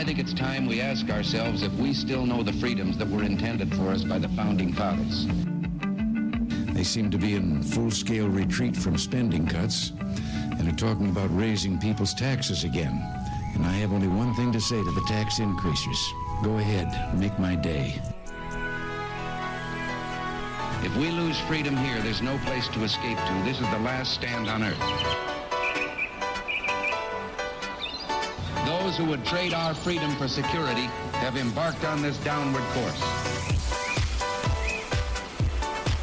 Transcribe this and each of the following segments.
I think it's time we ask ourselves if we still know the freedoms that were intended for us by the Founding Fathers. They seem to be in full-scale retreat from spending cuts and are talking about raising people's taxes again. And I have only one thing to say to the tax increasers. Go ahead, make my day. If we lose freedom here, there's no place to escape to. This is the last stand on earth. Those who would trade our freedom for security have embarked on this downward course.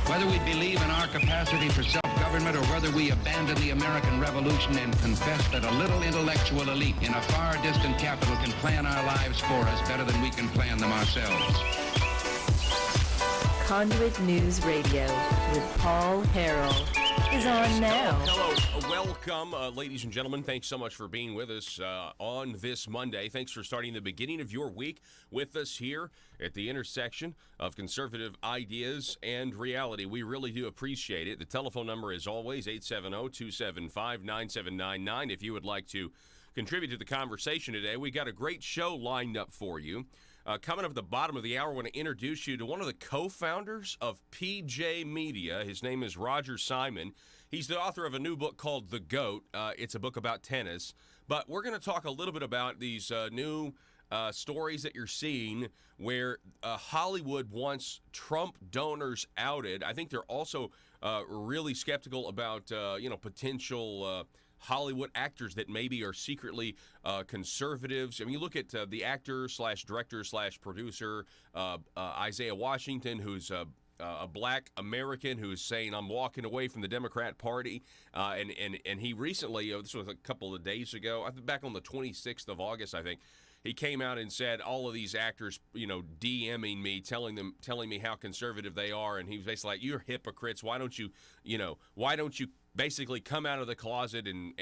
Whether we believe in our capacity for self-government or whether we abandon the American Revolution and confess that a little intellectual elite in a far distant capital can plan our lives for us better than we can plan them ourselves. Conduit News Radio with Paul Harrell is on now. Hello. Welcome, ladies and gentlemen. Thanks so much for being with us on this Monday. Thanks for starting the beginning of your week with us here at the intersection of conservative ideas and reality. We really do appreciate it. The telephone number is always 870-275-9799 if you would like to contribute to the conversation today. We got a great show lined up for you. Coming up at the bottom of the hour, I want to introduce you to one of the co-founders of PJ Media. His name is Roger Simon. He's the author of a new book called The GOAT. It's a book about tennis. But we're going to talk a little bit about these new stories that you're seeing where Hollywood wants Trump donors outed. I think they're also really skeptical about potential Hollywood actors that maybe are secretly conservatives. I mean, you look at the actor slash director slash producer Isaiah Washington, who's a black American who's saying, I'm walking away from the Democrat Party. And he recently, this was a couple of days ago, I think back on the 26th of August, I think, he came out and said all of these actors, DMing me, telling me how conservative they are. And he was basically like, you're hypocrites. Why don't you basically come out of the closet and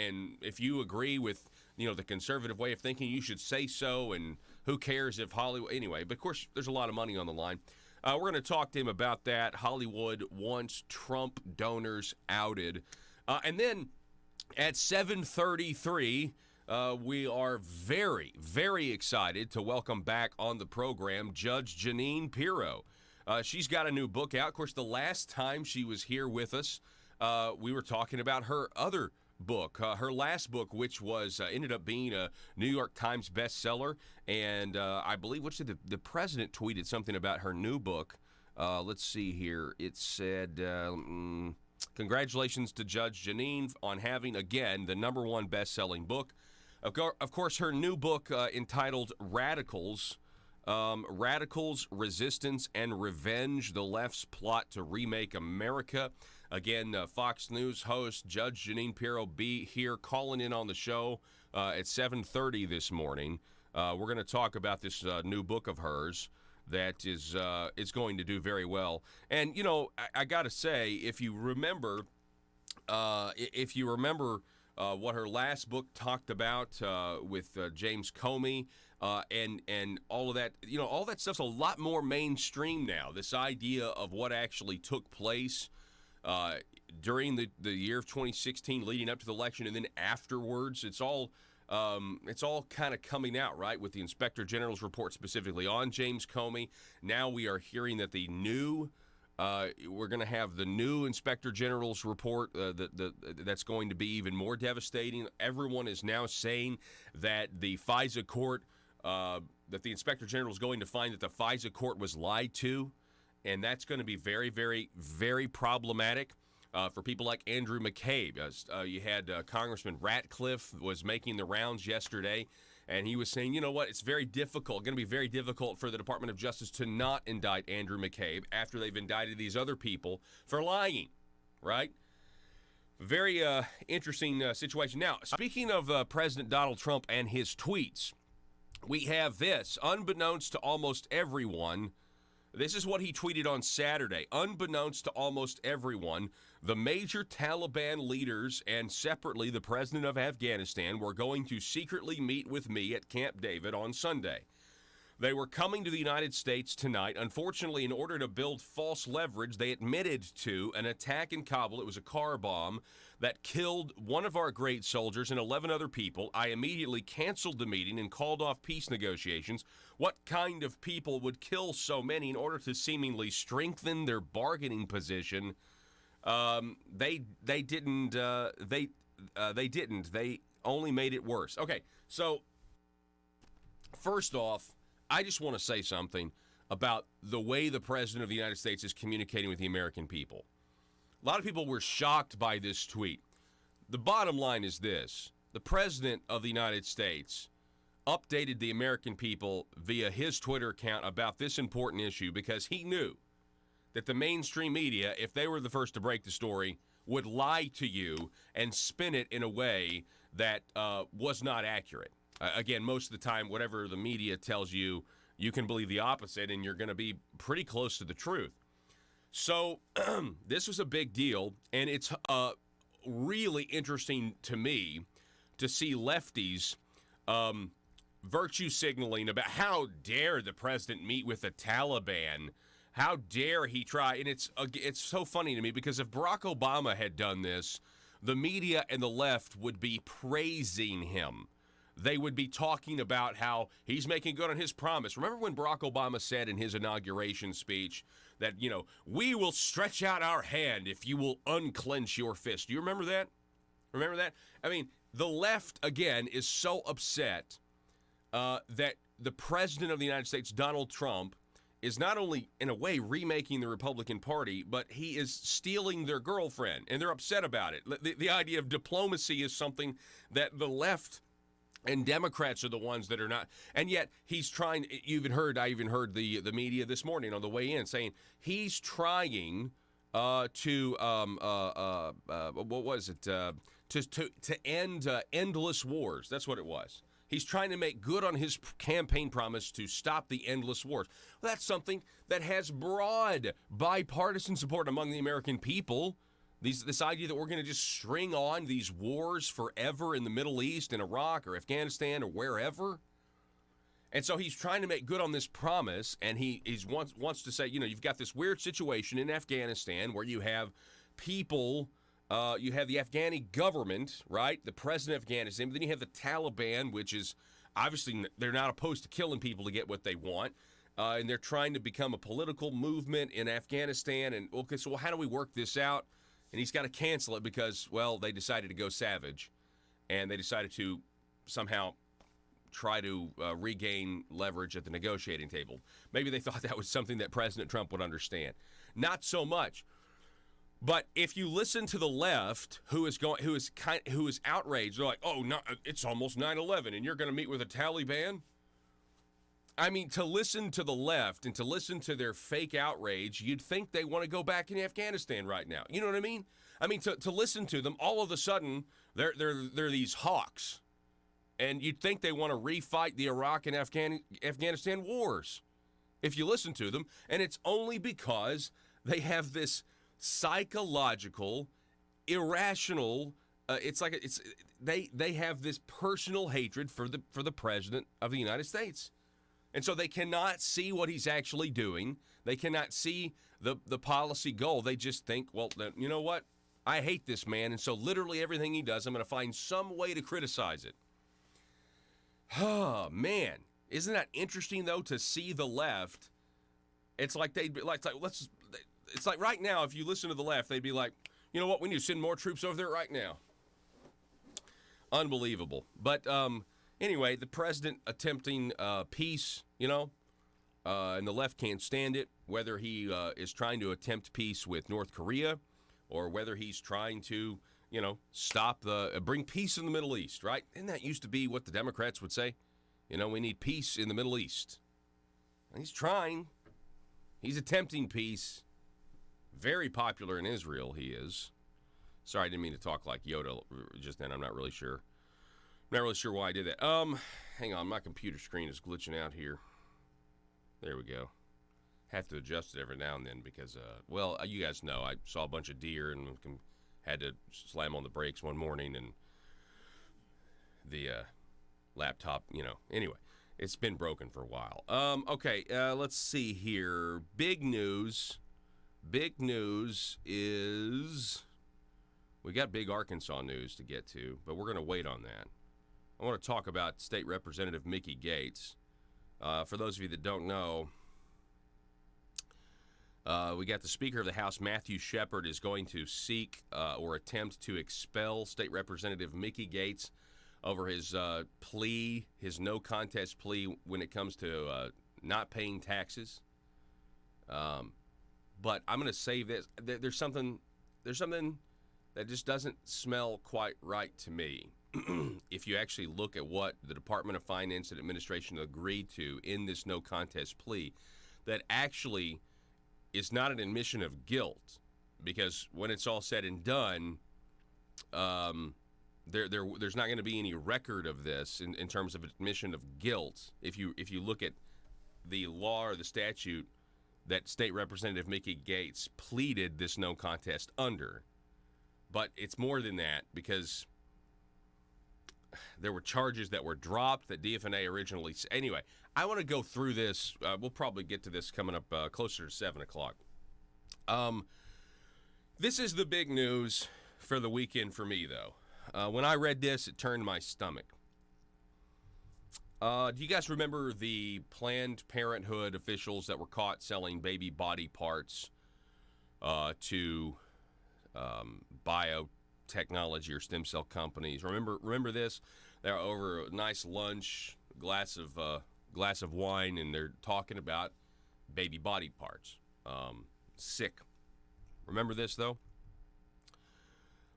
if you agree with, the conservative way of thinking, you should say so. And who cares if Hollywood, anyway, but of course there's a lot of money on the line. We're going to talk to him about that. Hollywood wants Trump donors outed. And then at 7:33, we are very, very excited to welcome back on the program Judge Jeanine Pirro. She's got a new book out. Of course, the last time she was here with us, we were talking about her other book, her last book, which was ended up being a New York Times bestseller. And I believe, the president tweeted something about her new book. Let's see here. It said, congratulations to Judge Jeanine on having, again, the #1 best-selling book. Of course, her new book entitled Radicals, Radicals, Resistance, and Revenge, the Left's Plot to Remake America. Again, Fox News host Judge Jeanine Pirro be here calling in on the show at 7:30 this morning. We're going to talk about this new book of hers that is going to do very well. And, I got to say, if you remember what her last book talked about with James Comey and all of that, all that stuff's a lot more mainstream now. This idea of what actually took place during the year of 2016 leading up to the election and then afterwards, it's all kind of coming out, right, with the Inspector General's report specifically on James Comey. Now we are hearing that we're going to have the new Inspector General's report that's going to be even more devastating. Everyone is now saying that the FISA court, that the Inspector General is going to find that the FISA court was lied to, and that's going to be very, very, very problematic for people like Andrew McCabe. You had Congressman Ratcliffe was making the rounds yesterday, and he was saying, it's very difficult, going to be very difficult for the Department of Justice to not indict Andrew McCabe after they've indicted these other people for lying, right? Very interesting situation. Now, speaking of President Donald Trump and his tweets, we have this, unbeknownst to almost everyone. This is what he tweeted on Saturday. Unbeknownst to almost everyone, the major Taliban leaders and separately the president of Afghanistan were going to secretly meet with me at Camp David on Sunday. They were coming to the United States tonight. Unfortunately, in order to build false leverage, they admitted to an attack in Kabul. It was a car bomb that killed one of our great soldiers and 11 other people. I immediately canceled the meeting and called off peace negotiations. What kind of people would kill so many in order to seemingly strengthen their bargaining position? They didn't. They didn't. They only made it worse. Okay, so first off, I just want to say something about the way the President of the United States is communicating with the American people. A lot of people were shocked by this tweet. The bottom line is this. The President of the United States updated the American people via his Twitter account about this important issue because he knew that the mainstream media, if they were the first to break the story, would lie to you and spin it in a way that was not accurate. Again, most of the time, whatever the media tells you, you can believe the opposite, and you're going to be pretty close to the truth. So this was a big deal, and it's really interesting to me to see lefties virtue signaling about how dare the president meet with the Taliban. How dare he try? And it's so funny to me because if Barack Obama had done this, the media and the left would be praising him. They would be talking about how he's making good on his promise. Remember when Barack Obama said in his inauguration speech that, we will stretch out our hand if you will unclench your fist. Do you remember that? Remember that? I mean, the left, again, is so upset that the president of the United States, Donald Trump, is not only, in a way, remaking the Republican Party, but he is stealing their girlfriend, and they're upset about it. The idea of diplomacy is something that the left and Democrats are the ones that are not. And yet he's trying. I even heard the media this morning on the way in saying he's trying to what was it? To end endless wars. That's what it was. He's trying to make good on his campaign promise to stop the endless wars. Well, that's something that has broad bipartisan support among the American people. This idea that we're going to just string on these wars forever in the Middle East, in Iraq or Afghanistan or wherever. And so he's trying to make good on this promise, and he wants to say, you've got this weird situation in Afghanistan where you have people, you have the Afghani government, right, the president of Afghanistan, but then you have the Taliban, which is obviously they're not opposed to killing people to get what they want. And they're trying to become a political movement in Afghanistan. And, okay, so how do we work this out? And he's got to cancel it because, well, they decided to go savage. And they decided to somehow try to regain leverage at the negotiating table. Maybe they thought that was something that President Trump would understand. Not so much. But if you listen to the left, who is outraged, they're like, "Oh, no, it's almost 9/11, and you're going to meet with the Taliban." I mean, to listen to the left and to listen to their fake outrage, you'd think they want to go back in Afghanistan right now. You know what I mean? I mean, to listen to them, all of a sudden, they're these hawks. And you'd think they want to refight the Iraq and Afghanistan wars if you listen to them. And it's only because they have this psychological, irrational, they have this personal hatred for the president of the United States. And so they cannot see what he's actually doing. They cannot see the policy goal. They just think, well, you know what? I hate this man, and so literally everything he does, I'm going to find some way to criticize it. Oh, man. Isn't that interesting, though, to see the left? It's like it's like right now, if you listen to the left, they'd be like, you know what? We need to send more troops over there right now. Unbelievable. But, anyway, the president attempting peace, and the left can't stand it, whether he is trying to attempt peace with North Korea or whether he's trying to, bring peace in the Middle East, right? And that used to be what the Democrats would say. We need peace in the Middle East. And he's trying. He's attempting peace. Very popular in Israel, he is. Sorry, I didn't mean to talk like Yoda just then. I'm not really sure. Not really sure why I did that. Hang on, my computer screen is glitching out here. There we go. Have to adjust it every now and then because, you guys know, I saw a bunch of deer and had to slam on the brakes one morning and the laptop, anyway. It's been broken for a while. Okay, let's see here. Big news. Big news is we got big Arkansas news to get to, but we're going to wait on that. I want to talk about State Representative Mickey Gates. For those of you that don't know, we got the Speaker of the House, Matthew Shepard, is going to seek or attempt to expel State Representative Mickey Gates over his plea, his no contest plea when it comes to not paying taxes. But I'm going to say this: there's something that just doesn't smell quite right to me. If you actually look at what the Department of Finance and Administration agreed to in this no contest plea, that actually is not an admission of guilt, because when it's all said and done, there's not going to be any record of this in terms of admission of guilt. If you look at the law or the statute that State Representative Mickey Gates pleaded this no contest under. But it's more than that, because there were charges that were dropped that DFNA originally... Anyway, I want to go through this. We'll probably get to this coming up closer to 7 o'clock. This is the big news for the weekend for me, though. When I read this, it turned my stomach. Do you guys remember the Planned Parenthood officials that were caught selling baby body parts to biotechnology or stem cell companies? Remember this? They're over a nice lunch, glass of wine, and they're talking about baby body parts. Sick. Remember this, though?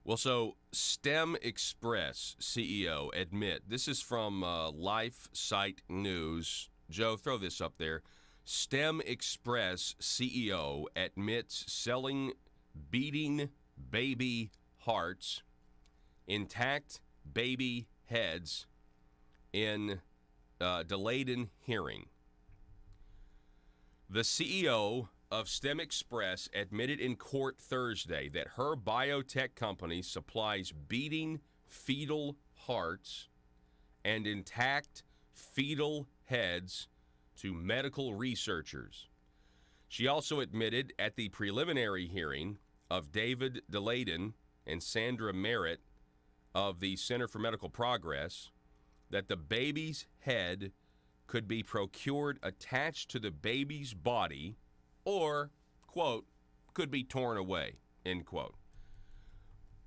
Well, so STEM Express CEO admit, this is from Life Site News. Joe, throw this up there. STEM Express CEO admits selling beating baby hearts, intact baby heads in delayed in hearing. The CEO of STEM Express admitted in court Thursday that her biotech company supplies beating fetal hearts and intact fetal heads to medical researchers. She also admitted at the preliminary hearing of David DeLayden and Sandra Merritt of the Center for Medical Progress that the baby's head could be procured attached to the baby's body or, quote, could be torn away, end quote.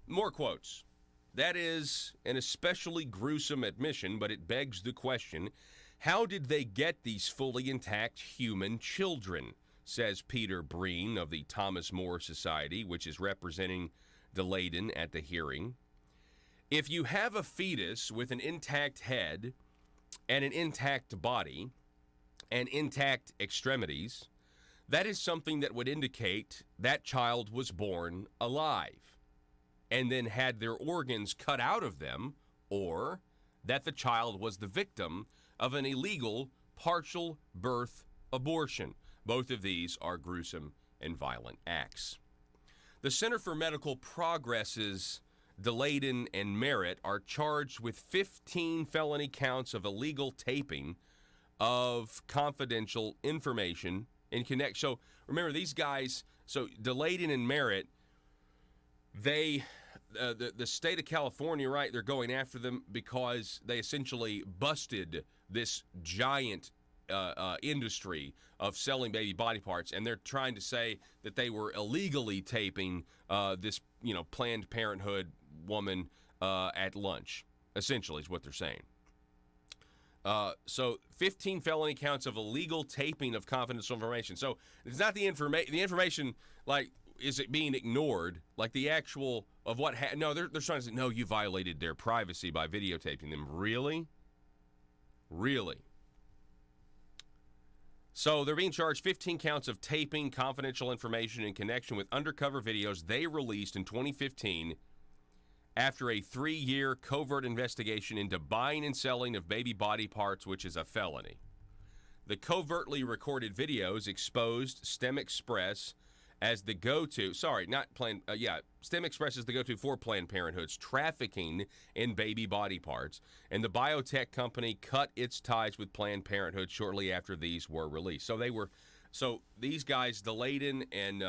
More quotes. That is an especially gruesome admission, but it begs the question, how did they get these fully intact human children, says Peter Breen of the Thomas More Society, which is representing DeLayden at the hearing. If you have a fetus with an intact head and an intact body and intact extremities, that is something that would indicate that child was born alive and then had their organs cut out of them, or that the child was the victim of an illegal partial birth abortion. Both of these are gruesome and violent acts. The Center for Medical Progress's DeLayden and Merritt are charged with 15 felony counts of illegal taping of confidential information in connection. So remember, these guys, so DeLayden and Merritt, they, the state of California, right, they're going after them because they essentially busted this giant industry of selling baby body parts, and they're trying to say that they were illegally taping this, Planned Parenthood woman at lunch, essentially is what they're saying. So 15 felony counts of illegal taping of confidential information. So it's not the information, like, is it being ignored? Like the actual of what no, they're trying to say, no, you violated their privacy by videotaping them. Really? So they're being charged 15 counts of taping confidential information in connection with undercover videos they released in 2015 after a 3-year covert investigation into buying and selling of baby body parts, which is a felony. The covertly recorded videos exposed STEM Express as the go-to. Sorry, not Planned. STEM Express is the go-to for Planned Parenthood's trafficking in baby body parts, and the biotech company cut its ties with Planned Parenthood shortly after these were released. So these guys, Delayden and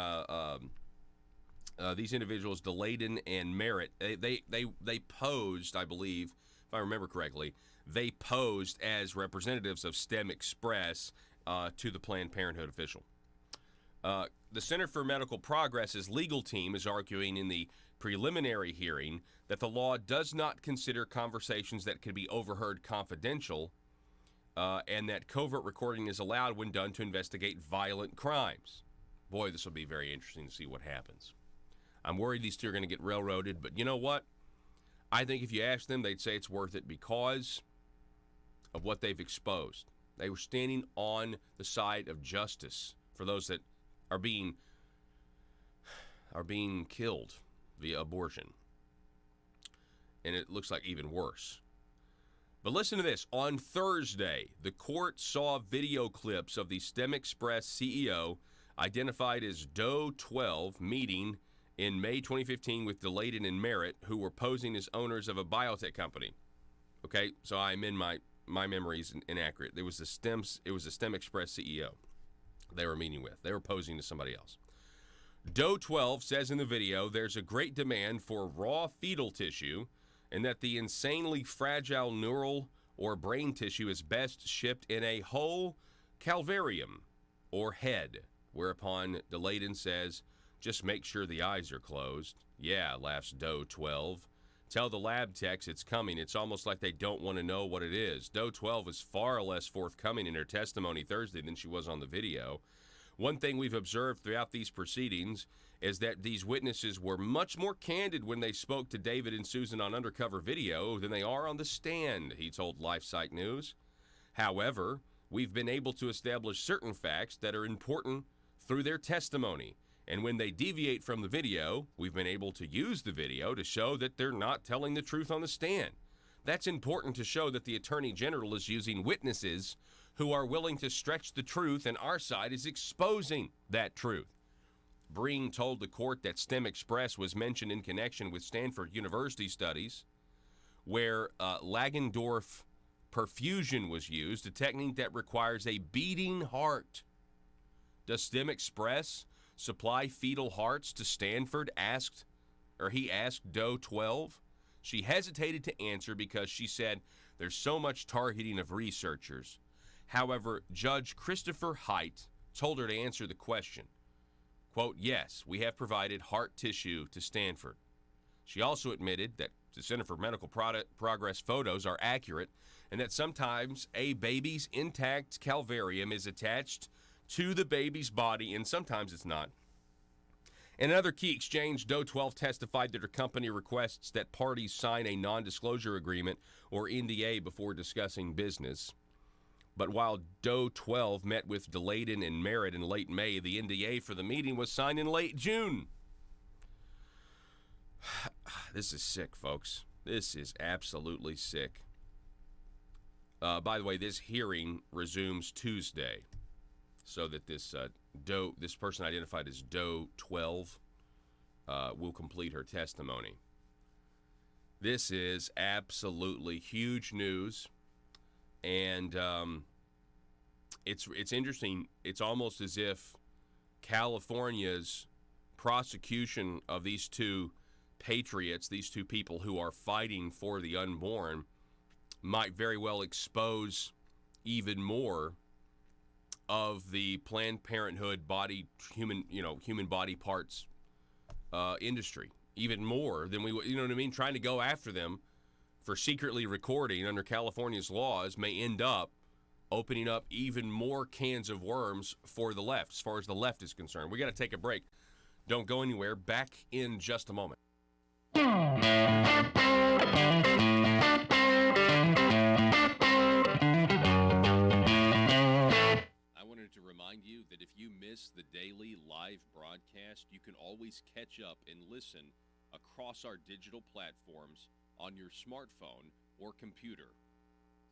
these individuals, Delayden and Merritt, they posed, I believe, if I remember correctly, they posed as representatives of STEM Express to the Planned Parenthood official. The Center for Medical Progress's legal team is arguing in the preliminary hearing that the law does not consider conversations that can be overheard confidential, and that covert recording is allowed when done to investigate violent crimes. Boy, this will be very interesting to see what happens. I'm worried these two are going to get railroaded, but you know what? I think if you ask them, they'd say it's worth it because of what they've exposed. They were standing on the side of justice for those that are being killed via abortion. And it looks like even worse. But listen to this. On Thursday, the court saw video clips of the STEM Express CEO, identified as Doe 12, meeting in May 2015 with Delayden and Merritt, who were posing as owners of a biotech company. Okay, so I'm in my memory is inaccurate. It was the STEM Express CEO they were meeting with. They were posing to somebody else. Doe 12 says in the video there's a great demand for raw fetal tissue and that the insanely fragile neural or brain tissue is best shipped in a whole calvarium or head, whereupon Delayden says, just make sure the eyes are closed. Yeah, laughs Doe 12. Tell the lab techs it's coming. It's almost like they don't want to know what it is. Doe 12 was far less forthcoming in her testimony Thursday than she was on the video. One thing we've observed throughout these proceedings is that these witnesses were much more candid when they spoke to David and Susan on undercover video than they are on the stand, he told LifeSite News. However, we've been able to establish certain facts that are important through their testimony. And when they deviate from the video, we've been able to use the video to show that they're not telling the truth on the stand. That's important to show that the Attorney General is using witnesses who are willing to stretch the truth, and our side is exposing that truth. Breen told the court that STEM Express was mentioned in connection with Stanford University studies, where Lagendorf perfusion was used, a technique that requires a beating heart. Does STEM Express supply fetal hearts to Stanford? He asked Doe 12. She hesitated to answer because she said there's so much targeting of researchers. However, Judge Christopher Haidt told her to answer the question. Quote, yes, we have provided heart tissue to Stanford. She also admitted that the Center for Medical Progress photos are accurate and that sometimes a baby's intact calvarium is attached to the baby's body, and sometimes it's not. In another key exchange, Doe 12 testified that her company requests that parties sign a non-disclosure agreement or NDA before discussing business. But while Doe 12 met with Delayden and Merritt in late May, the NDA for the meeting was signed in late June. This is sick, folks. This is absolutely sick. By the way, this hearing resumes Tuesday, so that this person identified as Doe 12 will complete her testimony. This is absolutely huge news, and it's interesting. It's almost as if California's prosecution of these two patriots, these two people who are fighting for the unborn, might very well expose even more of the Planned Parenthood human body parts industry, even more than trying to go after them for secretly recording under California's laws may end up opening up even more cans of worms for the left, as far as the left is concerned. We got to take a break. Don't go anywhere. Back in just a moment. To remind you that if you miss the daily live broadcast, you can always catch up and listen across our digital platforms on your smartphone or computer.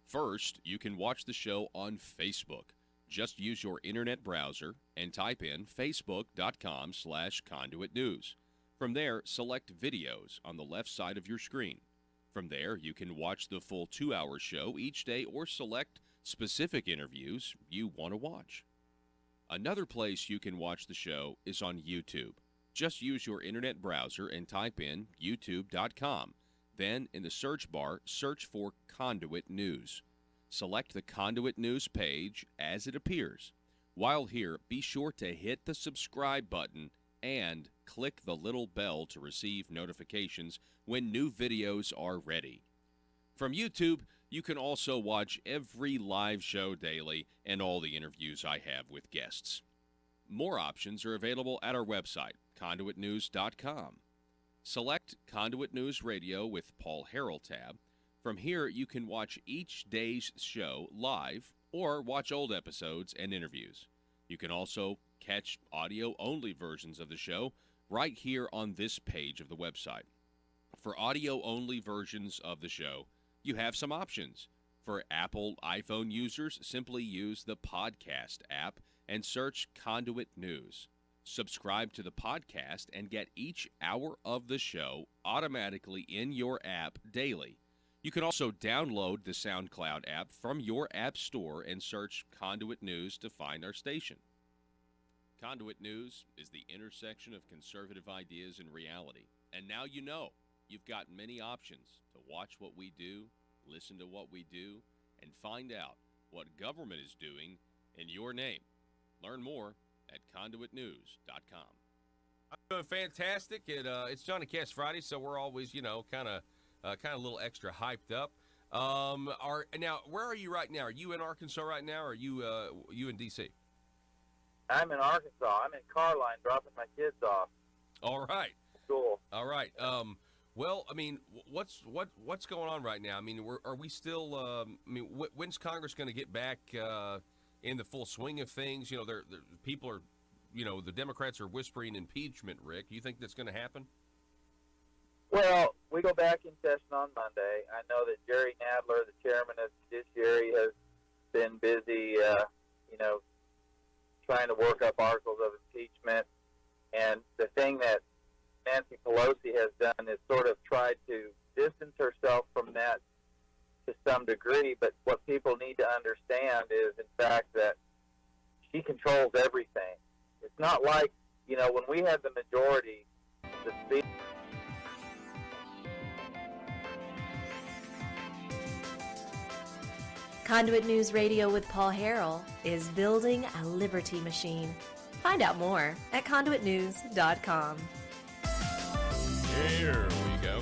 First, you can watch the show on Facebook. Just use your internet browser and type in facebook.com/Conduit News. From there, select videos on the left side of your screen. From there, you can watch the full 2-hour show each day or select specific interviews you want to watch. Another place you can watch the show is on YouTube. Just use your internet browser and type in youtube.com. Then, in the search bar, search for Conduit News. Select the Conduit News page as it appears. While here, be sure to hit the subscribe button and click the little bell to receive notifications when new videos are ready. From YouTube, you can also watch every live show daily and all the interviews I have with guests. More options are available at our website, conduitnews.com. Select Conduit News Radio with Paul Harrell tab. From here, you can watch each day's show live or watch old episodes and interviews. You can also catch audio-only versions of the show right here on this page of the website. For audio-only versions of the show, you have some options. For Apple iPhone users, simply use the podcast app and search Conduit News. Subscribe to the podcast and get each hour of the show automatically in your app daily. You can also download the SoundCloud app from your app store and search Conduit News to find our station. Conduit News is the intersection of conservative ideas and reality. And now you know. You've got many options to watch what we do, listen to what we do, and find out what government is doing in your name. Learn more at conduitnews.com. I'm doing fantastic. It's Johnny Cash Friday, so we're always, kind of a little extra hyped up. Now, where are you right now? Are you in Arkansas right now, or are you in D.C.? I'm in Arkansas. I'm in Carline dropping my kids off. All right. School. All right. Well, I mean, what's going on right now? I mean, are we still? When's Congress going to get back in the full swing of things? People are, the Democrats are whispering impeachment. Rick, you think that's going to happen? Well, we go back in session on Monday. I know that Jerry Nadler, the chairman of the Judiciary, has been busy, trying to work up articles of impeachment. And the thing that Nancy Pelosi has done is sort of tried to distance herself from that to some degree. But what people need to understand is, in fact, that she controls everything. It's not like, when we had the majority, the speaker. Conduit News Radio with Paul Harrell is building a liberty machine. Find out more at conduitnews.com. Here we go.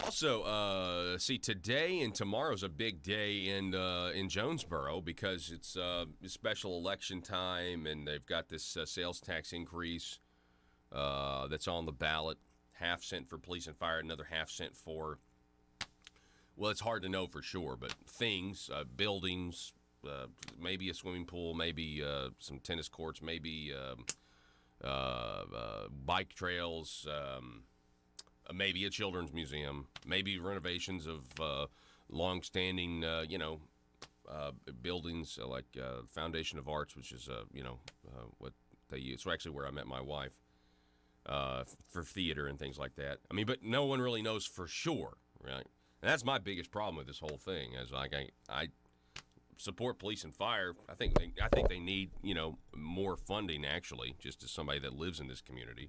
Also, today and tomorrow's a big day in Jonesboro because it's special election time, and they've got this sales tax increase that's on the ballot. Half cent for police and fire, another half cent for, well, it's hard to know for sure, but things, buildings, maybe a swimming pool, maybe some tennis courts, maybe bike trails, maybe a children's museum, maybe renovations of long-standing, buildings like Foundation of Arts, which is, what they use. It's actually where I met my wife for theater and things like that. I mean, but no one really knows for sure, right? And that's my biggest problem with this whole thing. Is like I support police and fire. I think they need more funding, actually, just as somebody that lives in this community.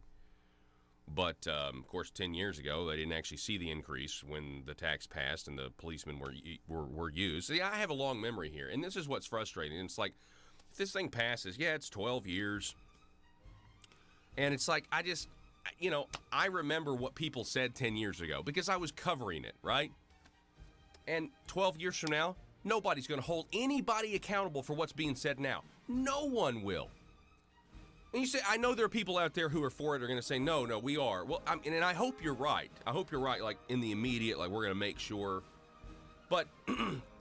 But of course, 10 years ago, they didn't actually see the increase when the tax passed and the policemen were used. See, I have a long memory here, and this is what's frustrating. It's like, if this thing passes, it's 12 years, and it's like I remember what people said 10 years ago because I was covering it, right? And 12 years from now, nobody's going to hold anybody accountable for what's being said now. No one will. And you say, I know there are people out there who are for it are going to say, no, we are. Well, and I hope you're right. I hope you're right, like, in the immediate, like, we're going to make sure. But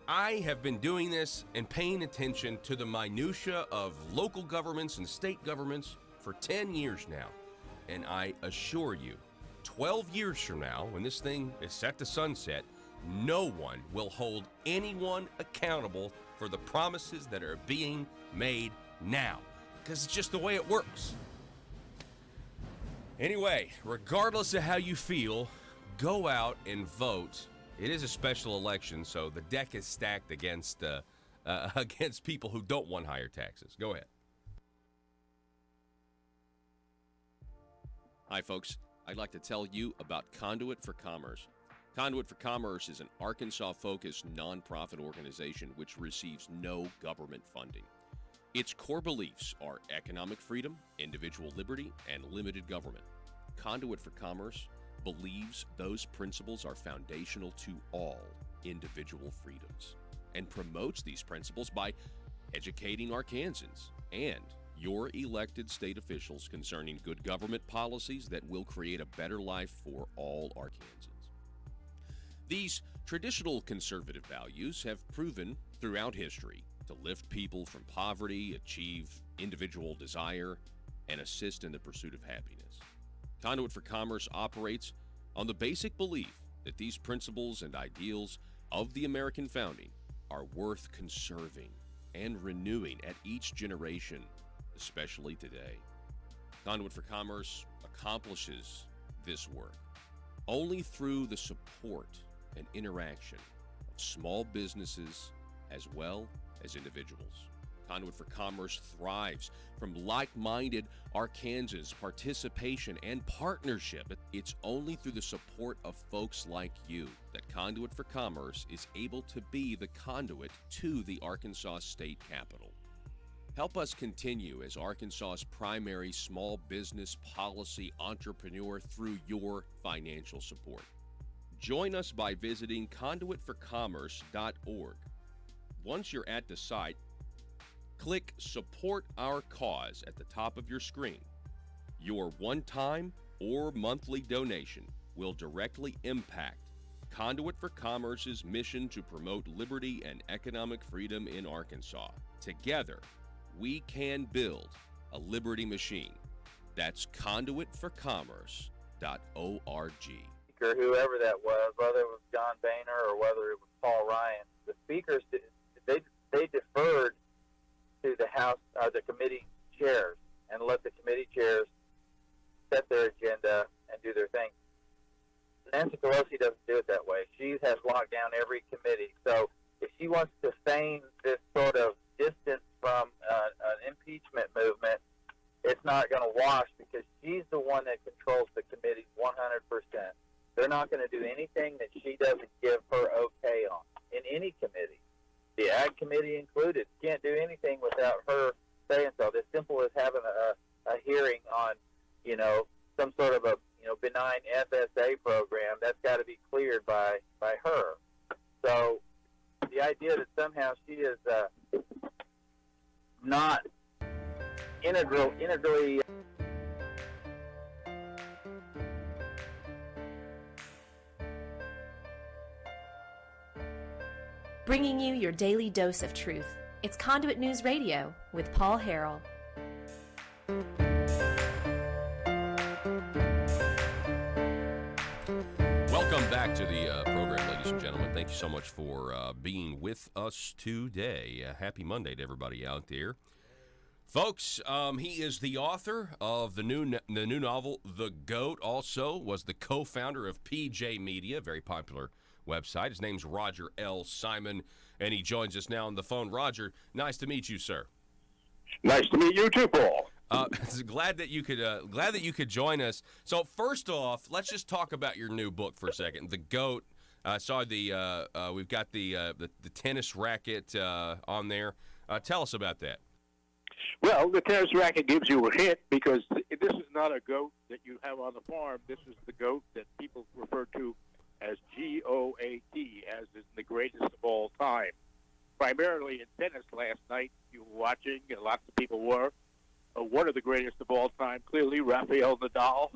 I have been doing this and paying attention to the minutia of local governments and state governments for 10 years now. And I assure you, 12 years from now, when this thing is set to sunset, no one will hold anyone accountable for the promises that are being made now, because it's just the way it works. Anyway, regardless of how you feel, go out and vote. It is a special election, so the deck is stacked against people who don't want higher taxes. Go ahead. Hi, folks. I'd like to tell you about Conduit for Commerce. Conduit for Commerce is an Arkansas-focused nonprofit organization which receives no government funding. Its core beliefs are economic freedom, individual liberty, and limited government. Conduit for Commerce believes those principles are foundational to all individual freedoms and promotes these principles by educating Arkansans and your elected state officials concerning good government policies that will create a better life for all Arkansans. These traditional conservative values have proven throughout history to lift people from poverty, achieve individual desire, and assist in the pursuit of happiness. Conduit for Commerce operates on the basic belief that these principles and ideals of the American founding are worth conserving and renewing at each generation, especially today. Conduit for Commerce accomplishes this work only through the support and interaction of small businesses as well as individuals. Conduit for Commerce thrives from like-minded Arkansans' participation and partnership. It's only through the support of folks like you that Conduit for Commerce is able to be the conduit to the Arkansas State Capitol. Help us continue as Arkansas's primary small business policy entrepreneur through your financial support. Join us by visiting conduitforcommerce.org. Once you're at the site, click Support Our Cause at the top of your screen. Your one-time or monthly donation will directly impact Conduit for Commerce's mission to promote liberty and economic freedom in Arkansas. Together, we can build a liberty machine. That's conduitforcommerce.org. Or whoever that was, whether it was John Boehner or whether it was Paul Ryan, the speakers, they deferred to the House, the committee chairs, and let the committee chairs set their agenda and do their thing. Nancy Pelosi doesn't do it that way. She has locked down every committee. So if she wants to feign this sort of distance from an impeachment movement, it's not going to wash because she's the one that controls the committee 100%. They're not going to do anything that she doesn't give her okay on in any committee, the Ag Committee included. Can't do anything without her saying so. As simple as having a hearing on, some sort of a benign FSA program, that's got to be cleared by her. So the idea that somehow she is not integrally Bringing you your daily dose of truth. It's Conduit News Radio with Paul Harrell. Welcome back to the program, ladies and gentlemen. Thank you so much for being with us today. Happy Monday to everybody out there. Folks, he is the author of the new novel, The Goat. Also was the co-founder of PJ Media, very popular website. His name's Roger L. Simon, and he joins us now on the phone. Roger, nice to meet you, sir. Nice to meet you too, Paul. Glad that you could join us. So first off, let's just talk about your new book for a second, The Goat. I saw we've got the tennis racket on there. Tell us about that. Well, the tennis racket gives you a hint because this is not a goat that you have on the farm. This is the goat that people refer to as GOAT, as is the greatest of all time. Primarily in tennis last night, you were watching, and lots of people were. One of the greatest of all time, clearly, Rafael Nadal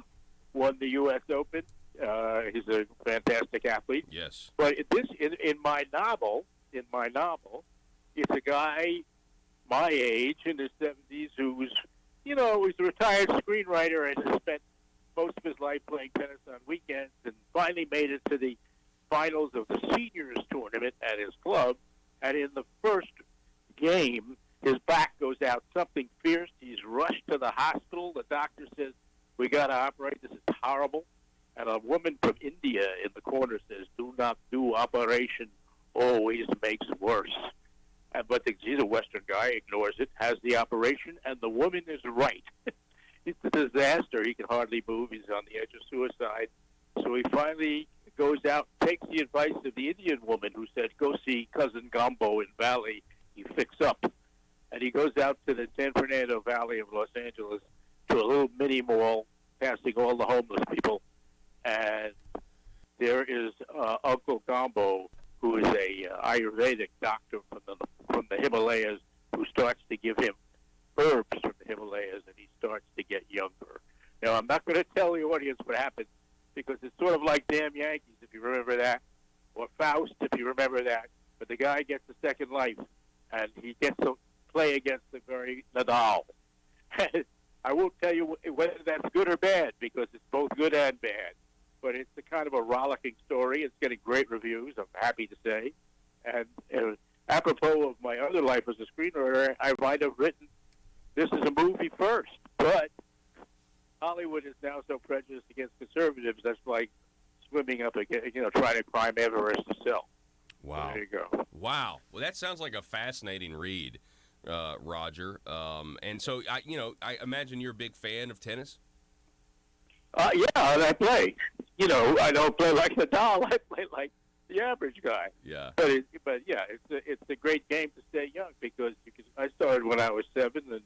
won the U.S. Open. He's a fantastic athlete. Yes. But in my novel, it's a guy my age, in his 70s, who's a retired screenwriter and has spent most of his life playing tennis on weekends, and finally made it to the finals of the seniors tournament at his club, and in the first game, his back goes out, something fierce. He's rushed to the hospital. The doctor says, "We got to operate. This is horrible." And a woman from India in the corner says, "Do not do operation. Always makes worse." But he's a Western guy, ignores it, has the operation, and the woman is right. It's a disaster. He can hardly move. He's on the edge of suicide. So he finally goes out, takes the advice of the Indian woman who said, "Go see Cousin Gombo in Valley. He fix up." And he goes out to the San Fernando Valley of Los Angeles to a little mini mall, passing all the homeless people. And there is Uncle Gombo, who is a Ayurvedic doctor from the Himalayas, who starts to give him herbs from the Himalayas, and he starts to get younger. Now, I'm not going to tell the audience what happens, because it's sort of like Damn Yankees, if you remember that, or Faust, if you remember that. But the guy gets a second life, and he gets to play against the very Nadal. I won't tell you whether that's good or bad, because it's both good and bad. But it's a kind of a rollicking story. It's getting great reviews, I'm happy to say. And apropos of my other life as a screenwriter, I might have written, this is a movie first, but Hollywood is now so prejudiced against conservatives, that's like swimming up against, trying to climb Everest itself. Wow. So there you go. Wow. Well, that sounds like a fascinating read, Roger. And so, I imagine you're a big fan of tennis? Yeah, and I play. I don't play like Nadal. I play like the average guy. Yeah. But it's a great game to stay young, because I started when I was 7, and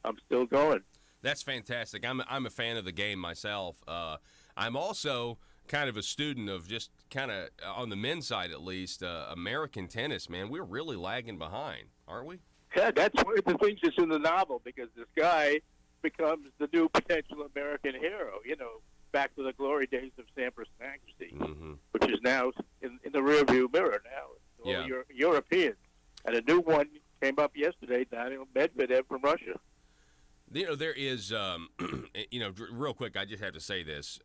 I'm still going. That's fantastic. I'm a fan of the game myself. I'm also kind of a student of just kind of, on the men's side at least, American tennis, man. We're really lagging behind, aren't we? Yeah, that's one of the things that's in the novel, because this guy becomes the new potential American hero, back to the glory days of Sampras and Agassi, which is now in the rearview mirror now. It's all Europeans. And a new one came up yesterday, Daniel Medvedev from Russia. There is, real quick, I just have to say this.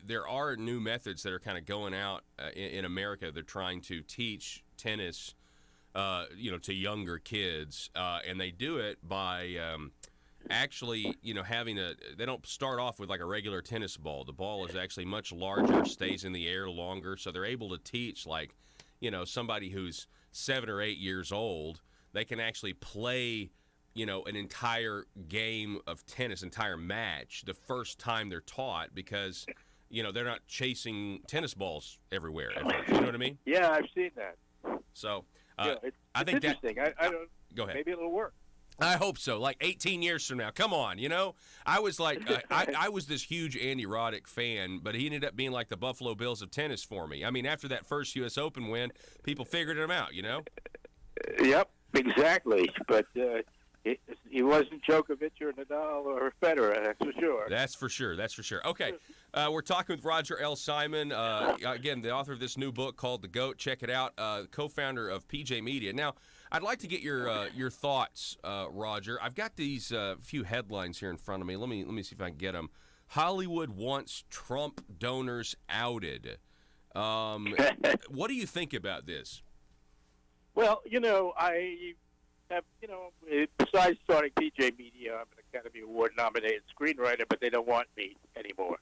There are new methods that are kind of going out in America. They're trying to teach tennis, to younger kids, and they do it by actually, they don't start off with like a regular tennis ball. The ball is actually much larger, stays in the air longer, so they're able to teach, like, somebody who's 7 or 8 years old, they can actually play an entire game of tennis, entire match, the first time they're taught, because, they're not chasing tennis balls everywhere at first. You know what I mean? Yeah, I've seen that. So, it's I think interesting. I don't. Go ahead. Maybe it'll work. I hope so. Like 18 years from now. Come on, I was like, I was this huge Andy Roddick fan, but he ended up being like the Buffalo Bills of tennis for me. I mean, after that first U.S. Open win, people figured him out, Yep, exactly. But he wasn't Djokovic or Nadal or Federer, that's for sure. That's for sure. Okay, we're talking with Roger L. Simon, again, the author of this new book called The GOAT. Check it out, co-founder of PJ Media. Now, I'd like to get your thoughts, Roger. I've got these few headlines here in front of me. Let me see if I can get them. Hollywood wants Trump donors outed. What do you think about this? Well, I have, besides starting PJ Media, I'm an Academy Award-nominated screenwriter, but they don't want me anymore.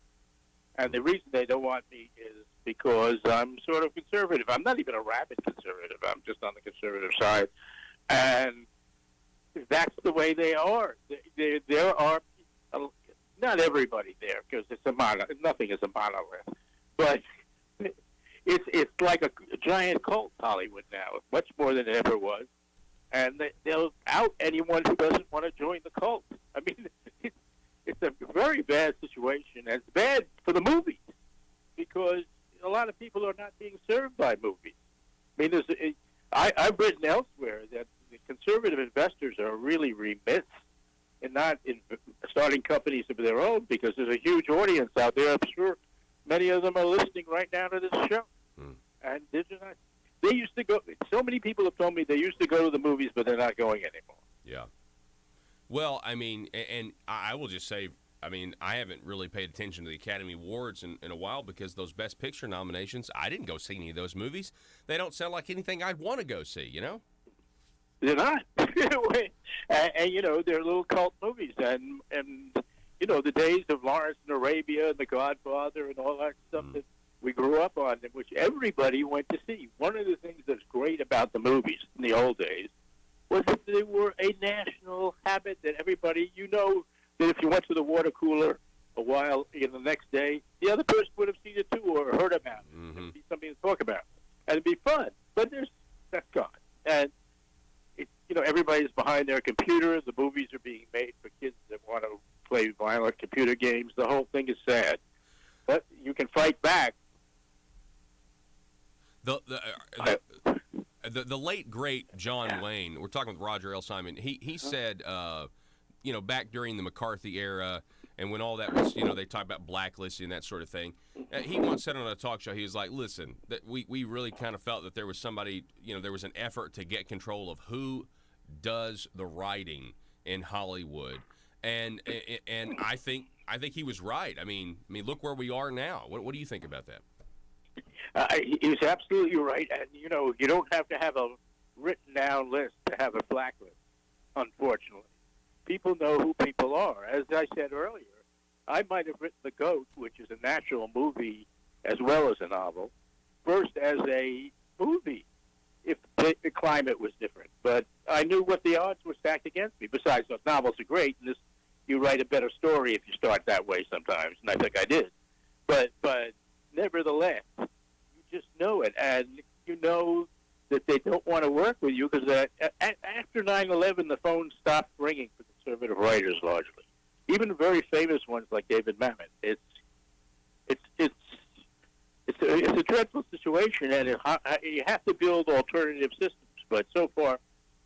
And the reason they don't want me is because I'm sort of conservative. I'm not even a rabid conservative. I'm just on the conservative side. And that's the way they are. There are, not everybody there, because nothing is a monolith. But it's like a giant cult, Hollywood now, much more than it ever was. And they'll out anyone who doesn't want to join the cult. I mean, it's a very bad situation, and it's bad for the movies, because a lot of people are not being served by movies. I mean, I've written elsewhere that the conservative investors are really remiss in not starting companies of their own, because there's a huge audience out there. I'm sure many of them are listening right now to this show. And they used to go. So many people have told me they used to go to the movies, but they're not going anymore. Yeah. Well, I mean, and I will just say, I mean, I haven't really paid attention to the Academy Awards in a while because those Best Picture nominations, I didn't go see any of those movies. They don't sound like anything I'd want to go see, you know? They're not. And, you know, they're little cult movies. And you know, the days of Lawrence and Arabia and The Godfather and all that stuff that we grew up on, which everybody went to see. One of the things that's great about the movies in the old days was that they were a national habit that everybody, you know, that if you went to the water cooler a while, the next day, the other person would have seen it too or heard about it. Mm-hmm. It would be something to talk about. And it'd be fun. But that's gone. And, you know, everybody's behind their computer. The movies are being made for kids that want to play violent computer games. The whole thing is sad. But you can fight back. The late, great John Wayne, we're talking with Roger L. Simon, he said, you know, back during the McCarthy era and when all that was, you know, they talked about blacklisting and that sort of thing, he once said on a talk show, he was like, listen, that we really kind of felt that there was somebody, you know, there was an effort to get control of who does the writing in Hollywood. And I think he was right. I mean, look where we are now. What do you think about that? He was absolutely right. And, you know, you don't have to have a written down list to have a blacklist, unfortunately. People know who people are. As I said earlier, I might have written The Goat, which is a natural movie as well as a novel, first as a movie, if the climate was different. But I knew what the odds were stacked against me. Besides, those novels are great, and you write a better story if you start that way sometimes, and I think I did. But nevertheless, you just know it, and you know that they don't want to work with you because after 9/11, the phone stopped ringing for conservative writers largely. Even very famous ones like David Mamet. It's a dreadful situation, and you have to build alternative systems. But so far,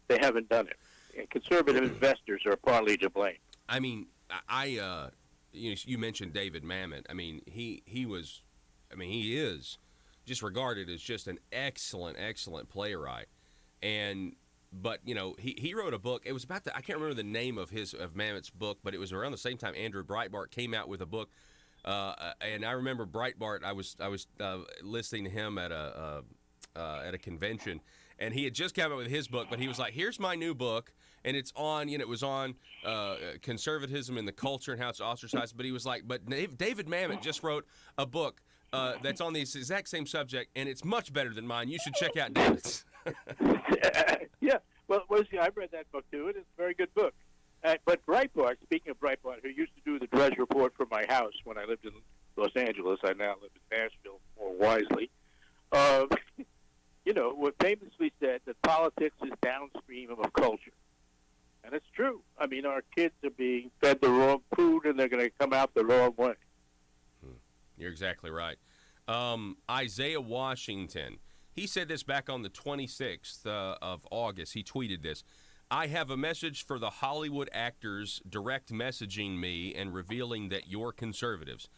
they haven't done it. And conservative investors are partly to blame. I mean, you mentioned David Mamet. I mean, he is just regarded as just an excellent playwright. But you know, he wrote a book. It was about I can't remember the name of Mamet's book, but it was around the same time Andrew Breitbart came out with a book. And I remember Breitbart. I was listening to him at a convention, and he had just come out with his book. But he was like, "Here's my new book." And it's on, you know, it was on conservatism and the culture and how it's ostracized. But he was like, but David Mamet just wrote a book that's on the exact same subject, and it's much better than mine. You should check out David's. Yeah, well, I've read that book too. It's a very good book. But Breitbart, speaking of Breitbart, who used to do the Drudge Report from my house when I lived in Los Angeles, I now live in Nashville more wisely. You know, what famously said that politics is downstream of culture. And it's true. I mean, our kids are being fed the wrong food, and they're going to come out the wrong way. You're exactly right. Isaiah Washington, he said this back on the 26th of August. He tweeted this. I have a message for the Hollywood actors direct messaging me and revealing that you're conservatives.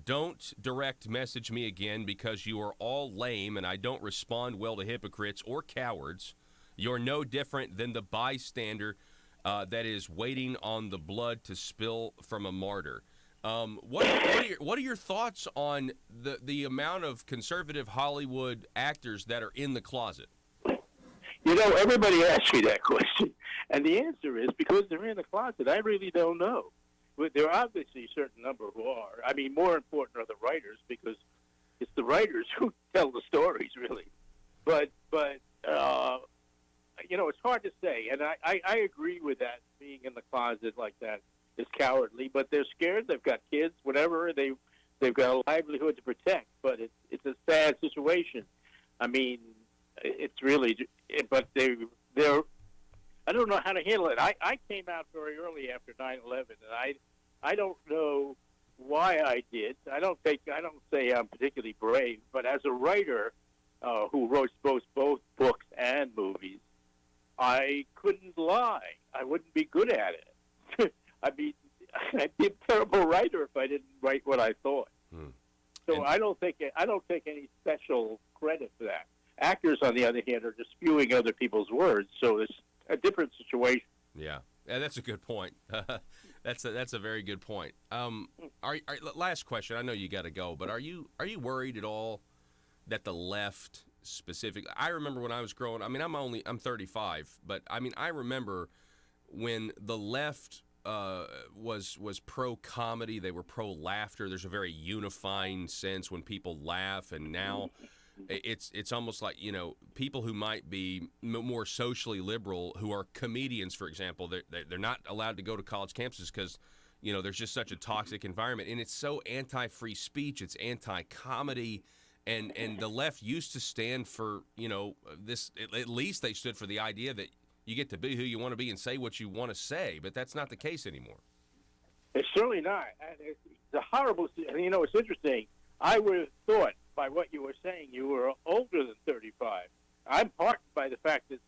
Don't direct message me again because you are all lame and I don't respond well to hypocrites or cowards. You're no different than the bystander that is waiting on the blood to spill from a martyr. What are your thoughts on the amount of conservative Hollywood actors that are in the closet? You know, everybody asks me that question, and the answer is because they're in the closet. I really don't know. But there are obviously a certain number who are. I mean, more important are the writers because it's the writers who tell the stories, really. But you know, it's hard to say, and I agree with that. Being in the closet like that is cowardly, but they're scared. They've got kids, whatever. They've got a livelihood to protect, but it's a sad situation. I mean, it's really, but they're. I don't know how to handle it. I came out very early after 9/11, and I don't know why I did. I don't say I'm particularly brave, but as a writer who wrote both books and movies, I couldn't lie. I wouldn't be good at it. I mean, I'd be a terrible writer if I didn't write what I thought. So I don't take any special credit for that. Actors, on the other hand, are just spewing other people's words, so it's a different situation. Yeah, that's a good point. That's a very good point. Last question. I know you got to go, but are you worried at all that the left specifically? I remember when I was growing. I mean, I'm 35, but I mean, I remember when the left was pro comedy. They were pro laughter. There's a very unifying sense when people laugh, and now it's almost like, you know, people who might be more socially liberal, who are comedians, for example, they're not allowed to go to college campuses because, you know, there's just such a toxic environment, and it's so anti-free speech, it's anti-comedy, and the left used to stand for, you know, this. At least they stood for the idea that you get to be who you want to be and say what you want to say, but that's not the case anymore. It's certainly not. It's a horrible. You know, it's interesting. I would have thought, by what you were saying, you were older than 35. I'm heartened by the fact that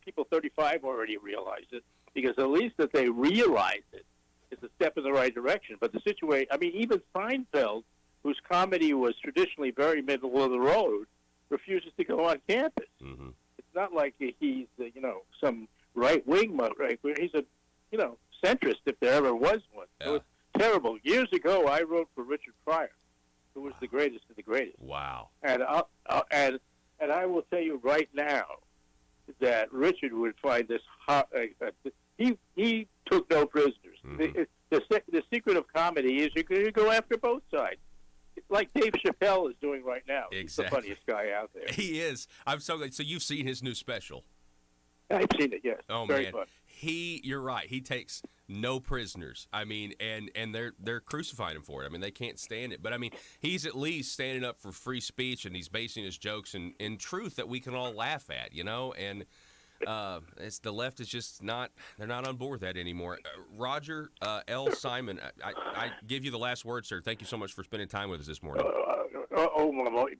people 35 already realize it, because at least that they realize it is a step in the right direction. But the situation, I mean, even Seinfeld, whose comedy was traditionally very middle of the road, refuses to go on campus. Mm-hmm. It's not like he's, you know, some right-wing, right? He's a, you know, centrist if there ever was one. Yeah. So it's terrible. Years ago, I wrote for Richard Pryor, who was the greatest of the greatest. Wow. And I will tell you right now that Richard would find this hot. He took no prisoners. Mm-hmm. The secret of comedy is you go after both sides. It's like Dave Chappelle is doing right now. Exactly. He's the funniest guy out there. He is. I'm so glad. So you've seen his new special? I've seen it. Yes. Oh, Very man. fun. You're right. He takes no prisoners. I mean, and they're crucifying him for it. I mean, they can't stand it. But I mean, he's at least standing up for free speech, and he's basing his jokes in truth that we can all laugh at, you know. And it's the left is just not. They're not on board with that anymore. Roger L. Simon, I give you the last word, sir. Thank you so much for spending time with us this morning.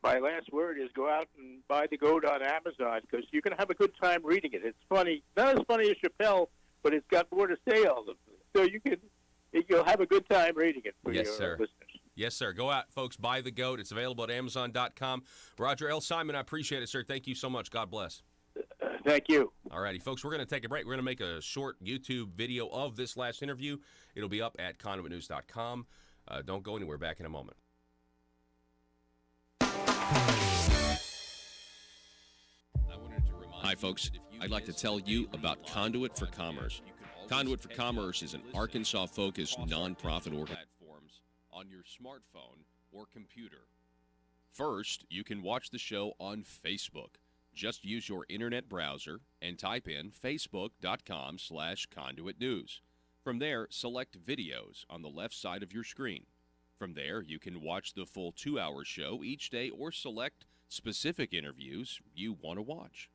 My last word is go out and buy the goat on Amazon, because you're going to have a good time reading it. It's funny, not as funny as Chappelle, but it's got more to say all of it. So you'll have a good time reading it for your listeners. Yes, sir. Go out, folks. Buy the goat. It's available at Amazon.com. Roger L. Simon, I appreciate it, sir. Thank you so much. God bless. Thank you. All righty, folks, we're going to take a break. We're going to make a short YouTube video of this last interview. It'll be up at conduitnews.com. Don't go anywhere. Back in a moment. Hi, folks. I'd like to tell you about Conduit for Commerce. Conduit for Commerce is an Arkansas-focused nonprofit organization on your smartphone or computer. First, you can watch the show on Facebook. Just use your internet browser and type in facebook.com/conduitnews. From there, select videos on the left side of your screen. From there, you can watch the full 2-hour show each day or select specific interviews you want to watch.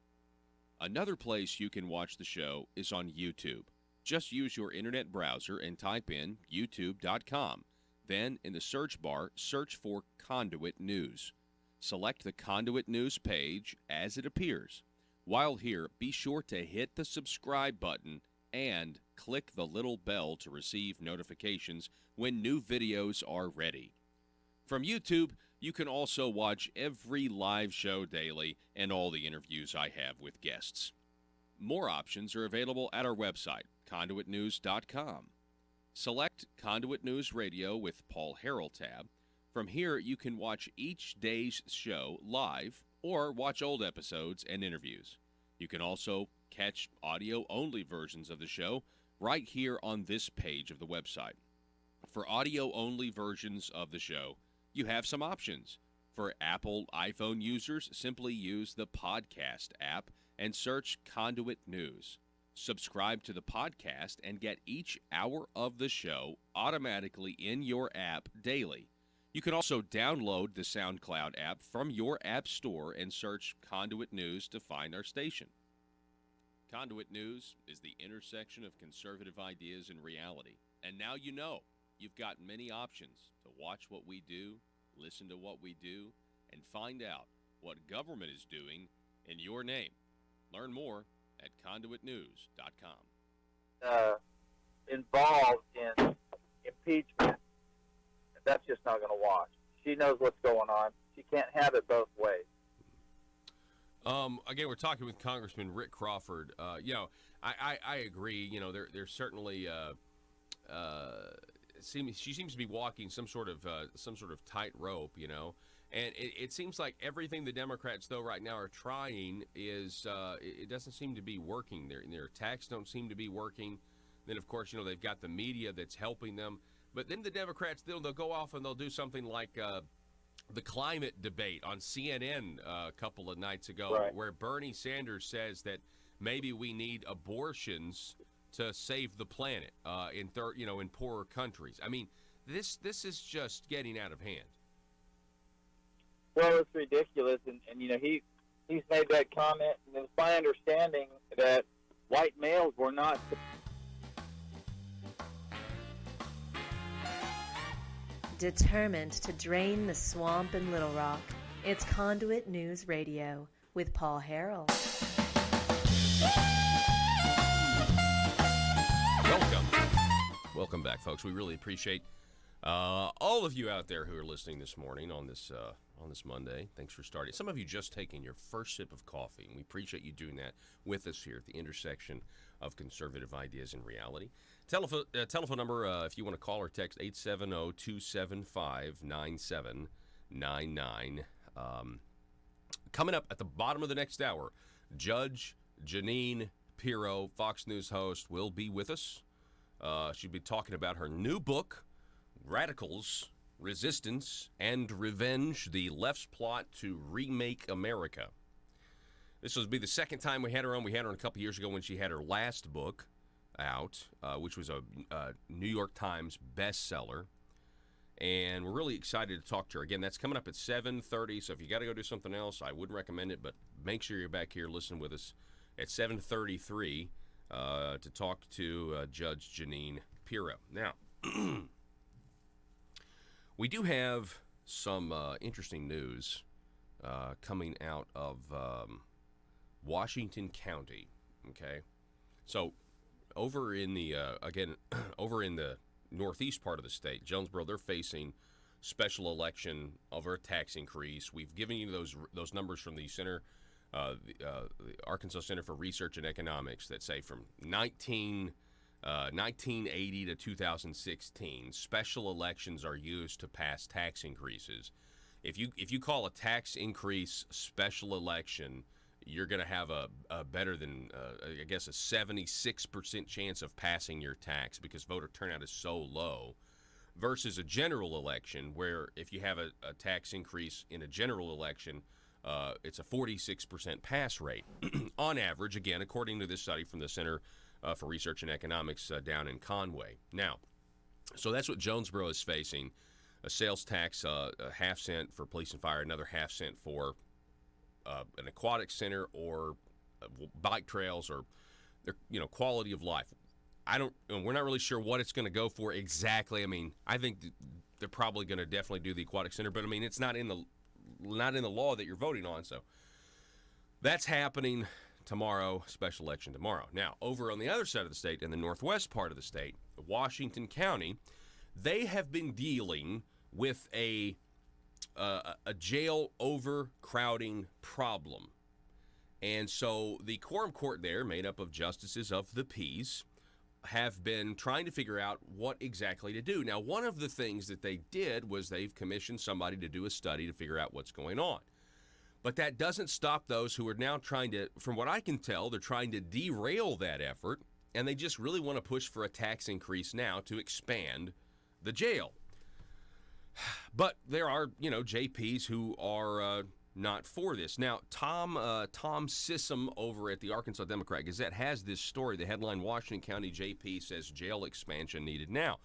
Another place you can watch the show is on YouTube. Just use your internet browser and type in youtube.com. Then, in the search bar, search for Conduit News. Select the Conduit News page as it appears. While here, be sure to hit the subscribe button and click the little bell to receive notifications when new videos are ready. From YouTube, you can also watch every live show daily and all the interviews I have with guests. More options are available at our website, conduitnews.com. Select Conduit News Radio with Paul Harrell tab. From here, you can watch each day's show live or watch old episodes and interviews. You can also catch audio-only versions of the show right here on this page of the website. For audio-only versions of the show, you have some options. For Apple iPhone users, simply use the podcast app and search Conduit News. Subscribe to the podcast and get each hour of the show automatically in your app daily. You can also download the SoundCloud app from your app store and search Conduit News to find our station. Conduit News is the intersection of conservative ideas and reality. And now you know. You've got many options to watch what we do, listen to what we do, and find out what government is doing in your name. Learn more at conduitnews.com. Involved in impeachment, that's just not going to wash. She knows what's going on. She can't have it both ways. Again, we're talking with Congressman Rick Crawford. I agree. There's certainly she seems to be walking some sort of tightrope, And it seems like everything the Democrats, though, right now are trying is it doesn't seem to be working. Their attacks don't seem to be working. Then, of course, they've got the media that's helping them. But then the Democrats, they'll go off and they'll do something like the climate debate on CNN a couple of nights ago, right, where Bernie Sanders says that maybe we need abortions to save the planet in poorer countries. I mean, this is just getting out of hand. Well, it's ridiculous, and he's made that comment, and it's my understanding that white males were not. Determined to drain the swamp in Little Rock, it's Conduit News Radio with Paul Harrell. Welcome back, folks. We really appreciate all of you out there who are listening this morning on this Monday. Thanks for starting. Some of you just taking your first sip of coffee, and we appreciate you doing that with us here at the intersection of conservative ideas and reality. Telephone number, if you want to call or text, 870-275-9799. Coming up at the bottom of the next hour, Judge Jeanine Pirro, Fox News host, will be with us. She'll be talking about her new book, Radicals, Resistance, and Revenge, the Left's Plot to Remake America. This will be the second time we had her on. We had her on a couple years ago when she had her last book out, which was a New York Times bestseller. And we're really excited to talk to her. Again, that's coming up at 7:30, so if you got to go do something else, I wouldn't recommend it, but make sure you're back here listening with us at 7:33 to talk to Judge Jeanine Pirro. Now, we do have some interesting news coming out of Washington County, okay? So over in the, over in the northeast part of the state, Jonesboro, they're facing special election over a tax increase. We've given you those numbers from the center, the Arkansas Center for Research and Economics, that say from 1980 to 2016, special elections are used to pass tax increases. If you call a tax increase special election, you're going to have a better than, I guess, a 76% chance of passing your tax because voter turnout is so low, versus a general election where if you have a tax increase in a general election, it's a 46% pass rate on average, again, according to this study from the Center for Research and Economics down in Conway. Now, so that's what Jonesboro is facing, a sales tax, a half cent for police and fire, another half cent for an aquatic center or bike trails or their, quality of life. We're not really sure what it's going to go for exactly. I mean, I think they're probably going to definitely do the aquatic center, but I mean, it's not in the law that you're voting on. So that's happening tomorrow, special election tomorrow. Now, over on the other side of the state, in the northwest part of the state, Washington County, they have been dealing with a jail overcrowding problem. And so the quorum court there, made up of justices of the peace, have been trying to figure out what exactly to do. Now, one of the things that they did was they've commissioned somebody to do a study to figure out what's going on. But that doesn't stop those who are now trying to, from what I can tell, they're trying to derail that effort, and they just really want to push for a tax increase now to expand the jail. But there are, JPs who are not for this. Now, Tom Sissom over at the Arkansas Democrat Gazette has this story. The headline, Washington County JP says jail expansion needed now.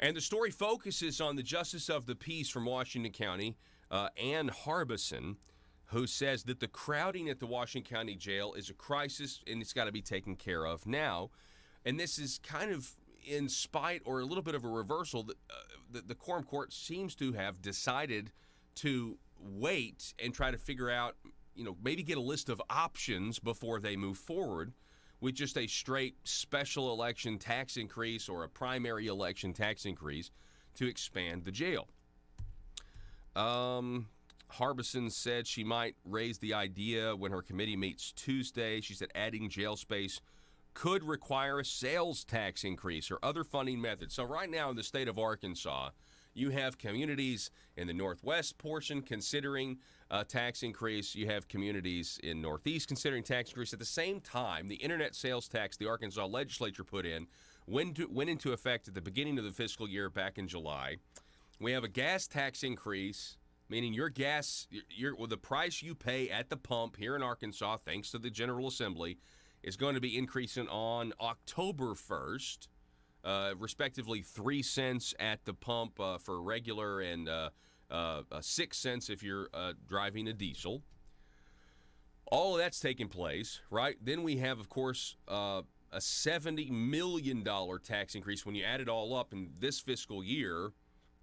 And the story focuses on the Justice of the Peace from Washington County, Ann Harbison, who says that the crowding at the Washington County jail is a crisis and it's got to be taken care of now. And this is kind of in spite or a little bit of a reversal. The quorum court seems to have decided to wait and try to figure out, maybe get a list of options before they move forward with just a straight special election tax increase or a primary election tax increase to expand the jail. Harbison said she might raise the idea when her committee meets Tuesday. She said adding jail space could require a sales tax increase or other funding methods. So right now in the state of Arkansas, you have communities in the northwest portion considering a tax increase. You have communities in northeast considering tax increase. At the same time, the internet sales tax the Arkansas legislature put in went into effect at the beginning of the fiscal year back in July. We have a gas tax increase, meaning your gas, the price you pay at the pump here in Arkansas, thanks to the General Assembly, is going to be increasing on October 1st. Respectively 3 cents at the pump for regular and 6 cents if you're driving a diesel. All of that's taking place, right? Then we have, of course, a $70 million tax increase when you add it all up in this fiscal year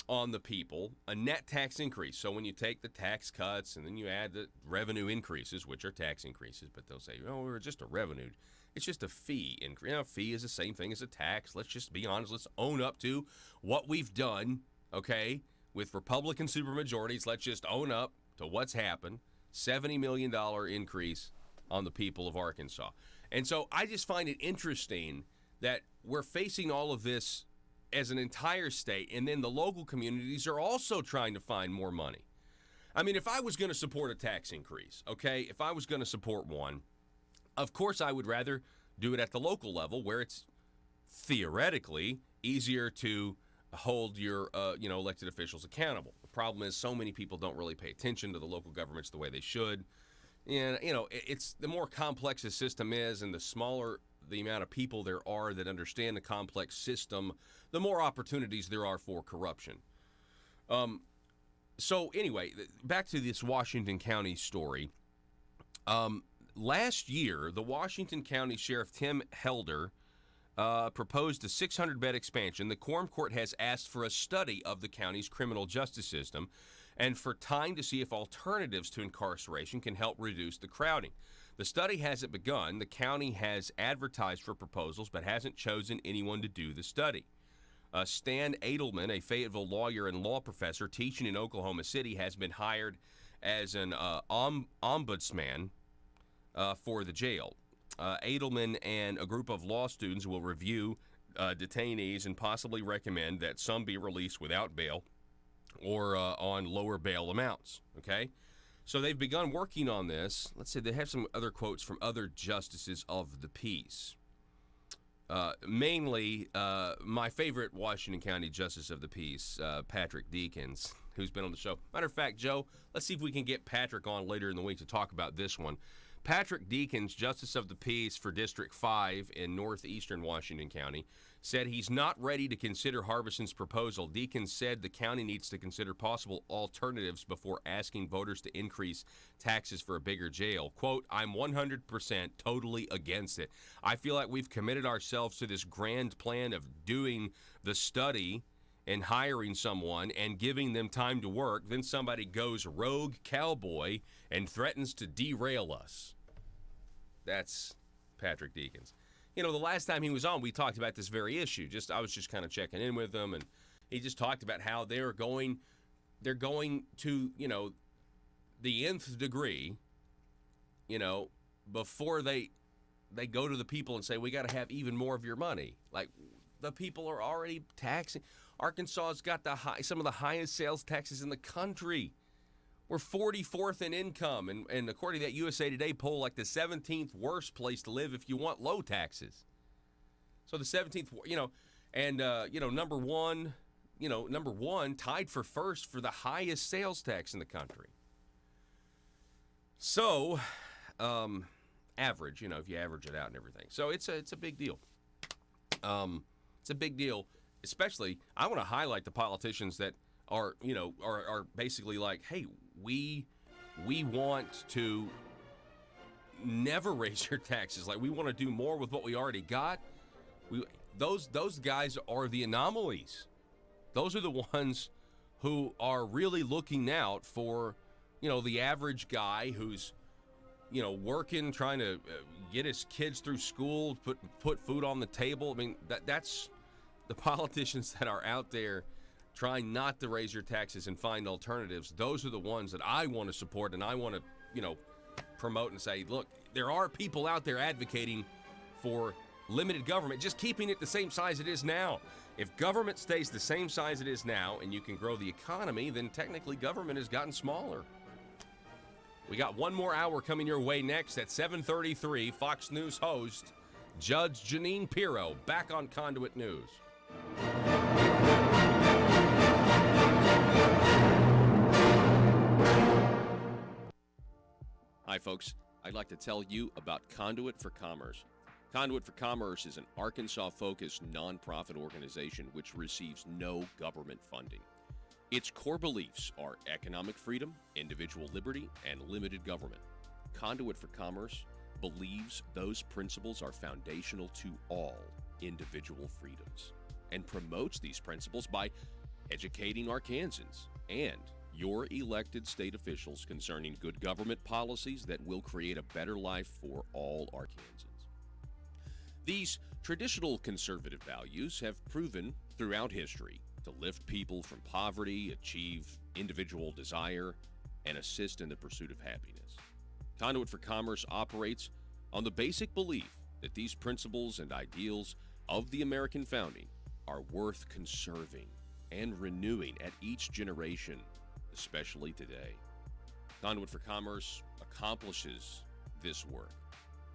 on the people, a net tax increase. So when you take the tax cuts and then you add the revenue increases, which are tax increases, but they'll say, oh, we're just a revenue. It's just a fee increase. A fee is the same thing as a tax. Let's just be honest. Let's own up to what we've done, okay? With Republican supermajorities, let's just own up to what's happened. $70 million increase on the people of Arkansas. And so I just find it interesting that we're facing all of this as an entire state, and then the local communities are also trying to find more money. I mean, if I was going to support a tax increase, okay, if I was going to support one, of course I would rather do it at the local level where it's theoretically easier to hold your elected officials accountable. The problem is so many people don't really pay attention to the local governments the way they should. And, it's the more complex the system is and the smaller the amount of people there are that understand the complex system, the more opportunities there are for corruption. So anyway, back to this Washington County story. Last year, the Washington County Sheriff Tim Helder proposed a 600-bed expansion. The Quorum Court has asked for a study of the county's criminal justice system and for time to see if alternatives to incarceration can help reduce the crowding. The study hasn't begun. The county has advertised for proposals but hasn't chosen anyone to do the study. Stan Edelman, a Fayetteville lawyer and law professor teaching in Oklahoma City, has been hired as an ombudsman for the jail. Edelman and a group of law students will review detainees and possibly recommend that some be released without bail or on lower bail amounts, okay? So they've begun working on this. Let's see, they have some other quotes from other justices of the peace. Mainly, my favorite Washington County Justice of the Peace, Patrick Deakins, who's been on the show. Matter of fact, Joe, let's see if we can get Patrick on later in the week to talk about this one. Patrick Deakins, Justice of the Peace for District 5 in northeastern Washington County, said he's not ready to consider Harbison's proposal. Deakins said the county needs to consider possible alternatives before asking voters to increase taxes for a bigger jail. Quote, I'm 100% totally against it. I feel like we've committed ourselves to this grand plan of doing the study and hiring someone and giving them time to work. Then somebody goes rogue cowboy and threatens to derail us. That's Patrick Deakins. The last time he was on, we talked about this very issue. I was just kind of checking in with him, and he just talked about how they're going to, the nth degree, before they go to the people and say, we got to have even more of your money. Like, the people are already taxing. Arkansas has got some of the highest sales taxes in the country. We're 44th in income, and according to that USA Today poll, like the 17th worst place to live if you want low taxes. So the 17th, number one, tied for first for the highest sales tax in the country. So, average, if you average it out and everything. So it's a big deal. It's a big deal, especially, I want to highlight the politicians that are basically like, hey, we want to never raise your taxes. Like, we want to do more with what we already got. Those guys are the anomalies. Those are the ones who are really looking out for, the average guy who's, working, trying to get his kids through school, put food on the table. I mean, that's the politicians that are out there trying not to raise your taxes and find alternatives. Those are the ones that I want to support, and I want to, promote and say, look, there are people out there advocating for limited government, just keeping it the same size it is now. If government stays the same size it is now and you can grow the economy, then technically government has gotten smaller. We got one more hour coming your way next at 7:33. Fox News host Judge Jeanine Pirro back on Conduit News. Hi, folks. I'd like to tell you about Conduit for Commerce. Conduit for Commerce is an Arkansas-focused nonprofit organization which receives no government funding. Its core beliefs are economic freedom, individual liberty, and limited government. Conduit for Commerce believes those principles are foundational to all individual freedoms and promotes these principles by educating Arkansans and your elected state officials concerning good government policies that will create a better life for all Arkansans. These traditional conservative values have proven throughout history to lift people from poverty, achieve individual desire, and assist in the pursuit of happiness. Conduit for Commerce operates on the basic belief that these principles and ideals of the American founding are worth conserving and renewing at each generation, especially today. Conduit for Commerce accomplishes this work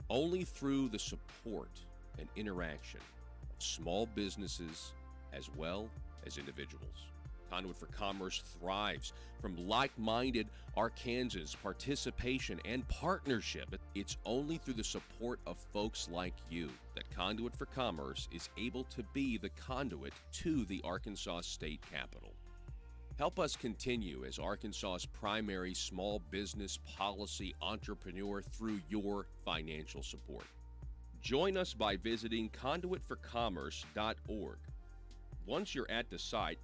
only through the support and interaction of small businesses as well as individuals. Conduit for Commerce thrives from like-minded Arkansans' participation and partnership. It's only through the support of folks like you that Conduit for Commerce is able to be the conduit to the Arkansas State Capitol. Help us continue as Arkansas's primary small business policy entrepreneur through your financial support. Join us by visiting conduitforcommerce.org. Once you're at the site,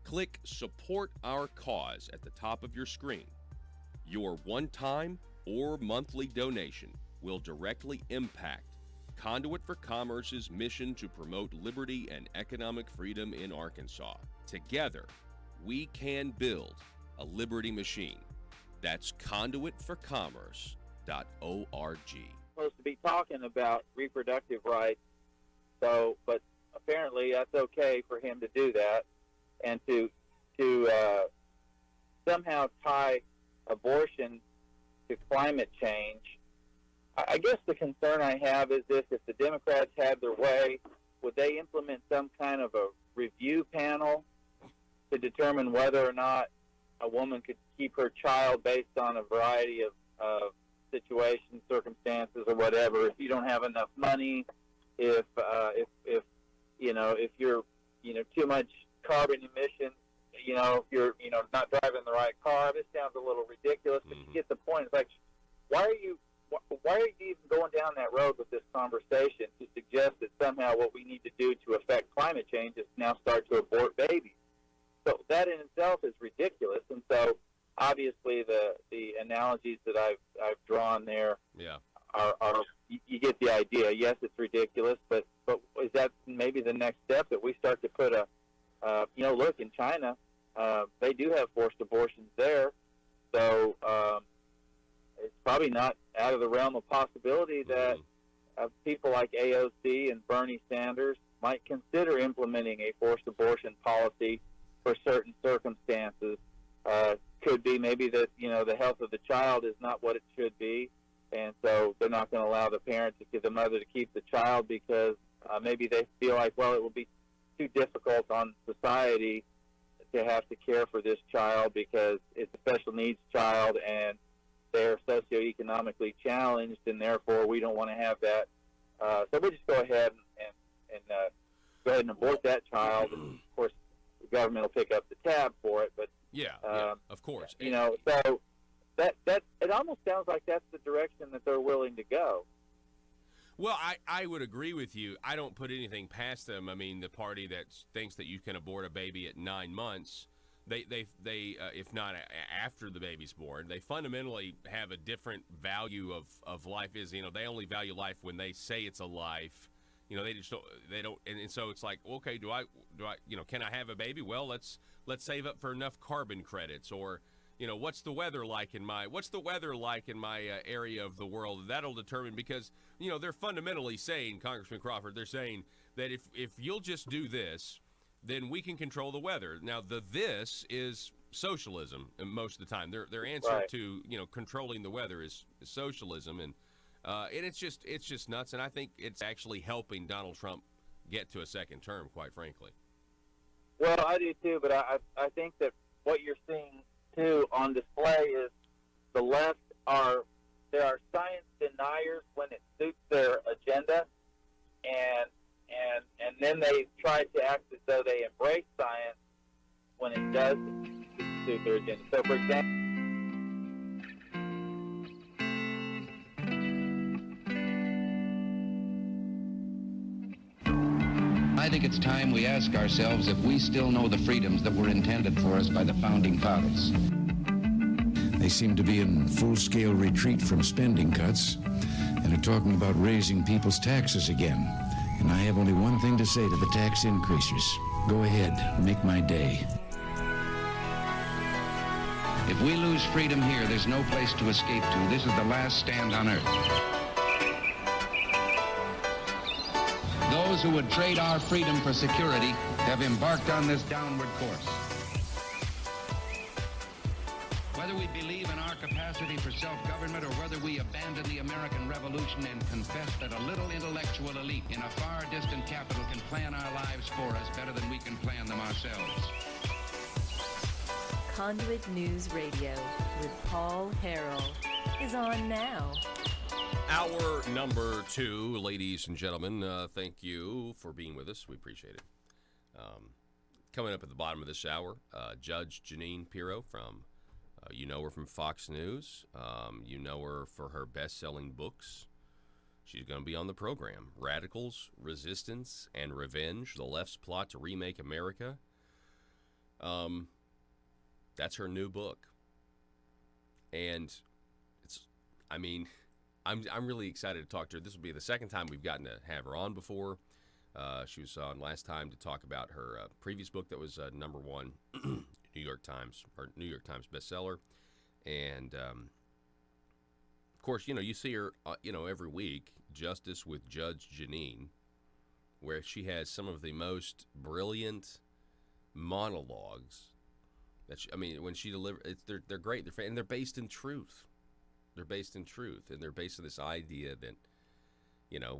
click Support Our Cause at the top of your screen. Your one-time or monthly donation will directly impact Conduit for Commerce's mission to promote liberty and economic freedom in Arkansas. Together, we can build a liberty machine. That's conduitforcommerce.org. Supposed to be talking about reproductive rights, but apparently that's okay for him to do that, and to somehow tie abortion to climate change. I guess the concern I have is this: if the Democrats had their way, would they implement some kind of a review panel to determine whether or not a woman could keep her child based on a variety of situations, circumstances, or whatever? If you don't have enough money, if you're too much carbon emissions, if you're not driving the right car. This sounds a little ridiculous, but you get the point. It's like, why are you even going down that road with this conversation to suggest that somehow what we need to do to affect climate change is now start to abort babies? So that in itself is ridiculous. And so obviously the analogies that I've drawn there are you get the idea. Yes, it's ridiculous, but is that maybe the next step, that we start to put look, in China, they do have forced abortions there, so it's probably not out of the realm of possibility that people like AOC and Bernie Sanders might consider implementing a forced abortion policy for certain circumstances. Could be maybe that the health of the child is not what it should be, and so they're not going to allow the parent to give the mother to keep the child because maybe they feel like, well, it will be too difficult on society to have to care for this child because it's a special needs child and they're socioeconomically challenged, and therefore we don't want to have that. So we'll just go ahead and go ahead and abort that child. And of course, the government will pick up the tab for it. But of course. So that it almost sounds like that's the direction that they're willing to go. Well, I would agree with you. I don't put anything past them. I mean, the party that thinks that you can abort a baby at 9 months, they if not after the baby's born, they fundamentally have a different value of life. They only value life when they say it's a life. They just don't, and so it's like, okay, do I can I have a baby? Well, let's save up for enough carbon credits, or what's the weather like in my area of the world? That'll determine, because they're fundamentally saying, Congressman Crawford, they're saying that if you'll just do this, then we can control the weather. Now, this is socialism most of the time. Their answer Right. to controlling the weather is socialism, and it's just nuts. And I think it's actually helping Donald Trump get to a second term, quite frankly. Well, I do too, but I think that what you're seeing too on display is the left there are science deniers when it suits their agenda, and then they try to act as though they embrace science when it does suit their agenda. So, for example, I think it's time we ask ourselves if we still know the freedoms that were intended for us by the founding fathers. They seem to be in full-scale retreat from spending cuts and are talking about raising people's taxes again. And I have only one thing to say to the tax increasers. Go ahead, make my day. If we lose freedom here, there's no place to escape to. This is the last stand on earth. Those who would trade our freedom for security have embarked on this downward course. Whether we believe in our capacity for self-government or whether we abandon the American Revolution and confess that a little intellectual elite in a far distant capital can plan our lives for us better than we can plan them ourselves. Conduit News Radio with Paul Harrell is on now. Hour number 2, ladies and gentlemen, thank you for being with us. We appreciate it. Coming up at the bottom of this hour, Judge Jeanine Pirro from, you know her from Fox News. You know her for her best-selling books. She's going to be on the program. Radicals, Resistance, and Revenge, the Left's Plot to Remake America. That's her new book. And I'm really excited to talk to her. This will be the second time we've gotten to have her on before. She was on last time to talk about her previous book that was number 1 New York Times bestseller. And of course, you see her every week, Justice with Judge Jeanine, where she has some of the most brilliant monologues when she delivers. They're great. And they're based in truth. They're based in truth, and they're based on this idea that,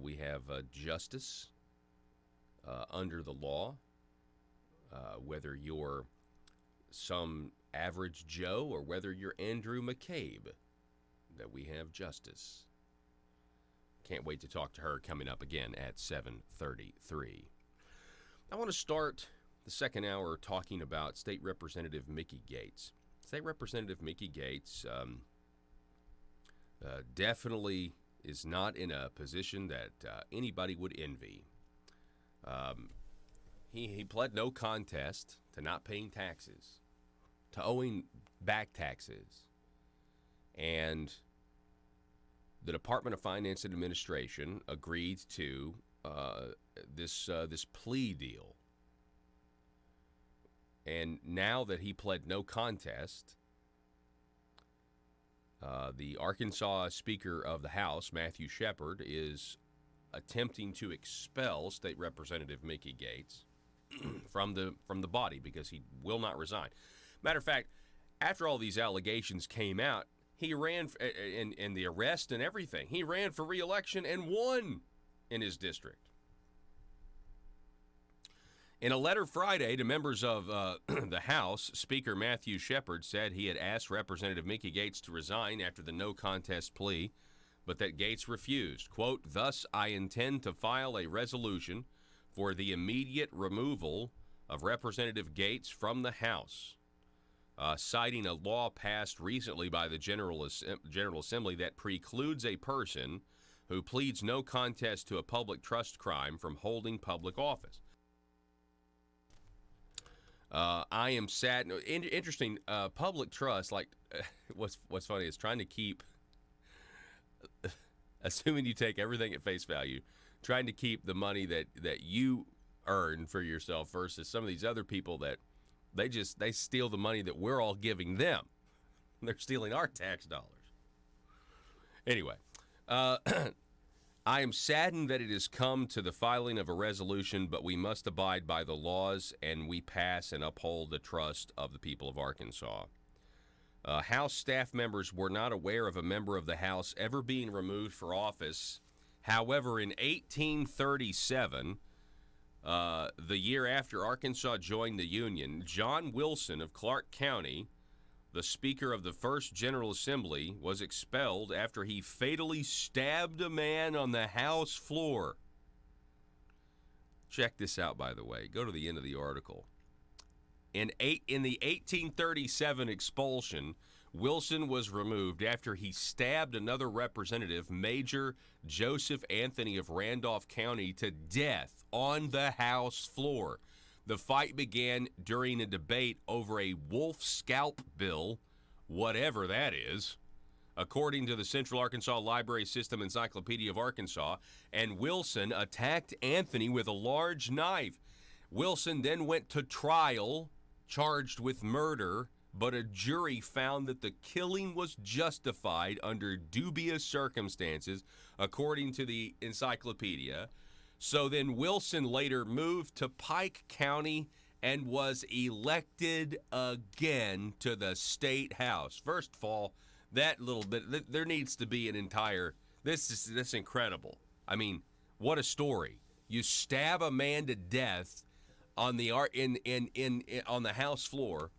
we have justice under the law, whether you're some average Joe or whether you're Andrew McCabe, that we have justice. Can't wait to talk to her coming up again at 7:33. I want to start the second hour talking about State Representative Mickey Gates. State Representative Mickey Gates definitely is not in a position that anybody would envy. He pled no contest to not paying taxes, to owing back taxes, and the Department of Finance and Administration agreed to this plea deal. And now that he pled no contest, the Arkansas Speaker of the House, Matthew Shepard, is attempting to expel State Representative Mickey Gates from the body because he will not resign. Matter of fact, after all these allegations came out, he ran in the arrest and everything. He ran for re-election and won in his district. In a letter Friday to members of the House, Speaker Matthew Shepard said he had asked Representative Mickey Gates to resign after the no contest plea, but that Gates refused. Quote, "Thus, I intend to file a resolution for the immediate removal of Representative Gates from the House," citing a law passed recently by the General Assembly that precludes a person who pleads no contest to a public trust crime from holding public office. I am sad. Interesting. Public trust, what's funny is trying to keep, assuming you take everything at face value, trying to keep the money that you earn for yourself versus some of these other people that they steal the money that we're all giving them. They're stealing our tax dollars. Anyway, I am saddened that it has come to the filing of a resolution, but we must abide by the laws, and we pass and uphold the trust of the people of Arkansas. House staff members were not aware of a member of the House ever being removed for office. However, in 1837, the year after Arkansas joined the Union, John Wilson of Clark County, the Speaker of the First General Assembly, was expelled after he fatally stabbed a man on the House floor. Check this out, by the way. Go to the end of the article. In the 1837 expulsion, Wilson was removed after he stabbed another representative, Major Joseph Anthony of Randolph County, to death on the House floor. The fight began during a debate over a wolf scalp bill, whatever that is, according to the Central Arkansas Library System Encyclopedia of Arkansas, and Wilson attacked Anthony with a large knife. Wilson then went to trial, charged with murder, but a jury found that the killing was justified under dubious circumstances, according to the encyclopedia. So then Wilson later moved to Pike County and was elected again to the state house. First of all, that little bit, there needs to be an entire, this is incredible. I mean, what a story. You stab a man to death on the on the House floor,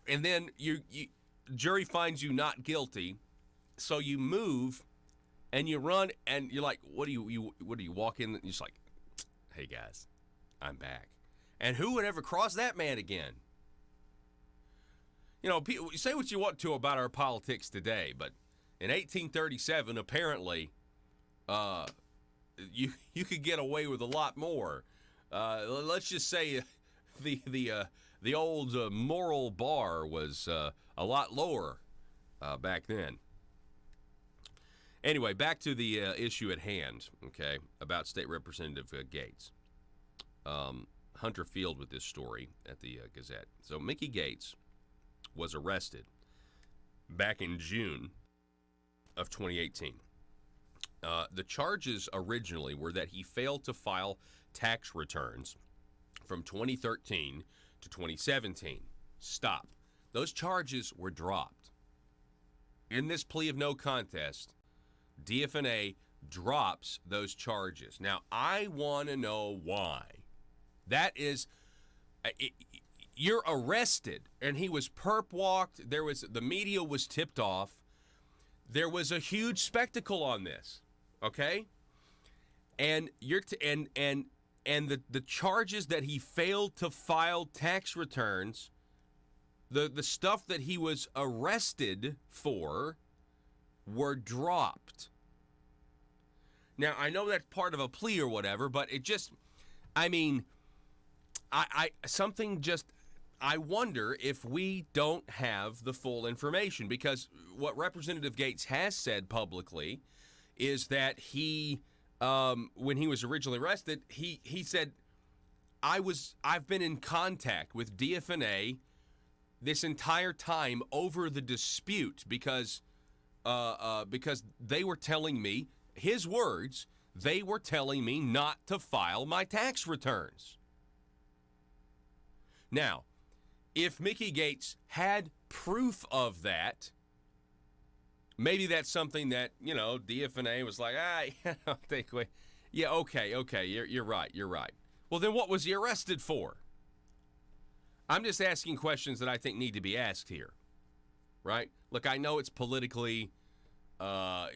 and then you jury finds you not guilty, so you move and you run, and you're like, what do you walk in and you're just like, hey guys, I'm back. And who would ever cross that man again? You know, people, say what you want to about our politics today, but in 1837, apparently, you could get away with a lot more. Let's just say the old moral bar was a lot lower back then. Anyway, back to the issue at hand, okay, about State Representative Gates. Hunter Field with this story at the Gazette. So Mickey Gates was arrested back in June of 2018. The charges originally were that he failed to file tax returns from 2013 to 2017. Stop. Those charges were dropped. In this plea of no contest, DFNA drops those charges. Now, I want to know why. That is, you're arrested, and he was perp walked. The media was tipped off. There was a huge spectacle on this, okay? And the charges that he failed to file tax returns, the stuff that he was arrested for, were dropped. Now, I know that's part of a plea or whatever, but it just, I mean, I wonder if we don't have the full information, because what Representative Gates has said publicly is that he, when he was originally arrested, he said, I've been in contact with DFNA this entire time over the dispute because they were telling me, his words, they were telling me not to file my tax returns. Now, if Mickey Gates had proof of that, maybe that's something that, you know, DFNA was like, I don't think okay, you're right. Well, then what was he arrested for? I'm just asking questions that I think need to be asked here, right? Look, I know it's politically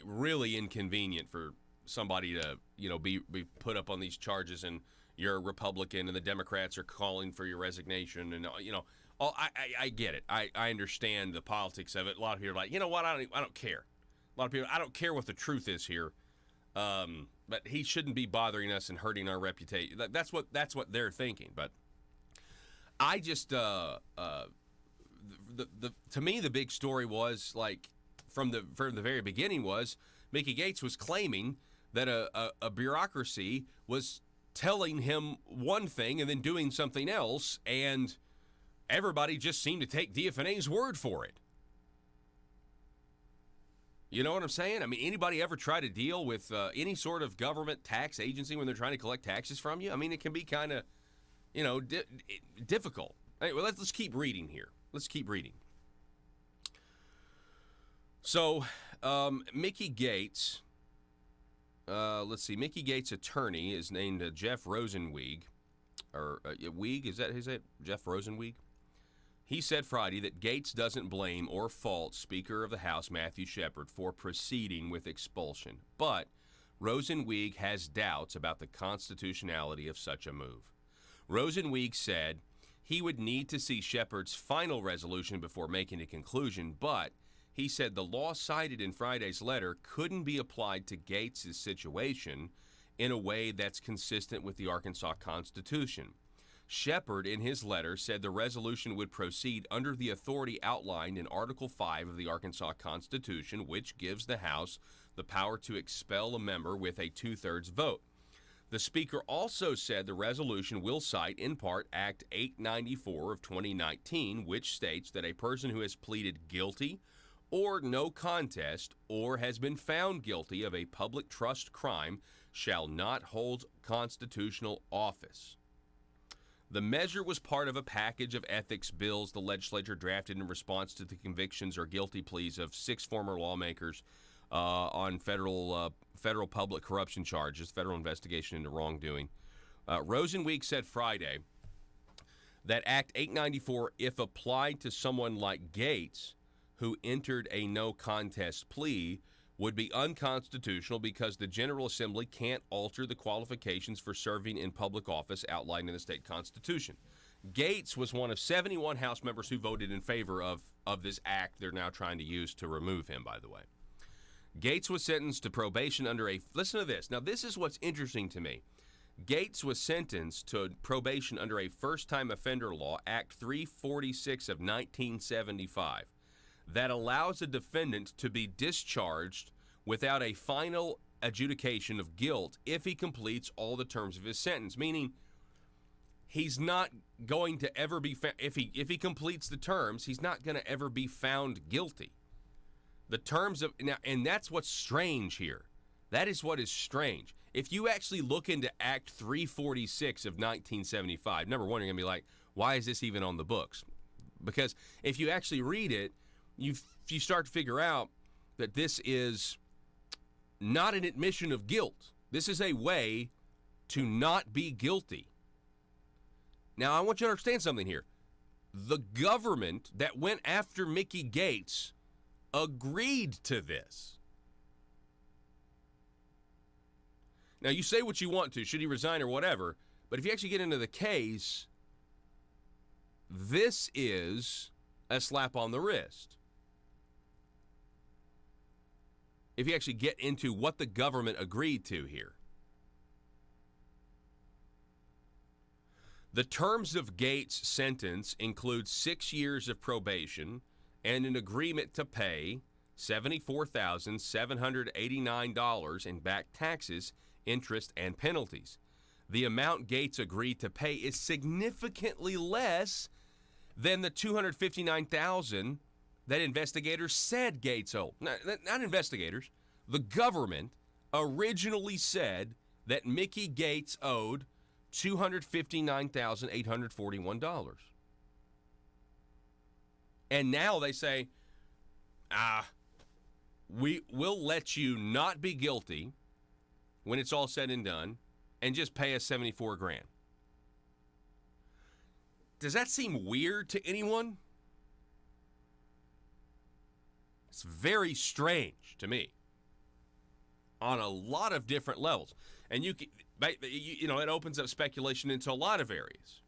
really inconvenient for somebody to, you know, be put up on these charges, and you're a Republican and the Democrats are calling for your resignation, and, you know, I get it. I understand the politics of it. A lot of people are like, you know what, I don't care. A lot of people, I don't care what the truth is here, but he shouldn't be bothering us and hurting our reputation. That's what they're thinking. But I just, to me, the big story was, like, from the very beginning was Mickey Gates was claiming that a bureaucracy was telling him one thing and then doing something else, and everybody just seemed to take DFNA's word for it. You know what I'm saying? I mean, anybody ever try to deal with any sort of government tax agency when they're trying to collect taxes from you? I mean, it can be kind of, difficult. Anyway, let's keep reading here. Let's keep reading. So, Mickey Gates, Mickey Gates' attorney is named Jeff Rosenweig, or Weig, is that his name? Jeff Rosenweig? He said Friday that Gates doesn't blame or fault Speaker of the House Matthew Shepard for proceeding with expulsion, but Rosenweig has doubts about the constitutionality of such a move. Rosenweig said he would need to see Shepard's final resolution before making a conclusion, but he said the law cited in Friday's letter couldn't be applied to Gates' situation in a way that's consistent with the Arkansas Constitution. Shepard, in his letter, said the resolution would proceed under the authority outlined in Article 5 of the Arkansas Constitution, which gives the House the power to expel a member with a two-thirds vote. The Speaker also said the resolution will cite, in part, Act 894 of 2019, which states that a person who has pleaded guilty or no contest or has been found guilty of a public trust crime shall not hold constitutional office. The measure was part of a package of ethics bills the legislature drafted in response to the convictions or guilty pleas of 6 former lawmakers on federal public corruption charges, federal investigation into wrongdoing. Rosenweig said Friday that Act 894, if applied to someone like Gates, who entered a no contest plea, would be unconstitutional because the General Assembly can't alter the qualifications for serving in public office outlined in the state constitution. Gates was one of 71 House members who voted in favor of this act they're now trying to use to remove him, by the way. Gates was sentenced to probation under a, listen to this, now this is what's interesting to me. Gates was sentenced to probation under a first-time offender law, Act 346 of 1975. That allows a defendant to be discharged without a final adjudication of guilt if he completes all the terms of his sentence, meaning he's not going to ever be if he completes the terms, he's not going to ever be found guilty. The terms of now, and that's what's strange here. That is what is strange. If you actually look into Act 346 of 1975, number one, you're going to be like, why is this even on the books? Because if you actually read it, you start to figure out that this is not an admission of guilt. This is a way to not be guilty. Now, I want you to understand something here. The government that went after Mickey Gates agreed to this. Now, you say what you want to, should he resign or whatever, but if you actually get into the case, this is a slap on the wrist. If you actually get into what the government agreed to here. The terms of Gates' sentence include 6 years of probation and an agreement to pay $74,789 in back taxes, interest, and penalties. The amount Gates agreed to pay is significantly less than the $259,000 that investigators said Gates owed. Not investigators. The government originally said that Mickey Gates owed $259,841. And now they say, we'll let you not be guilty when it's all said and done and just pay us $74,000. Does that seem weird to anyone? It's very strange to me on a lot of different levels. And you know, it opens up speculation into a lot of areas.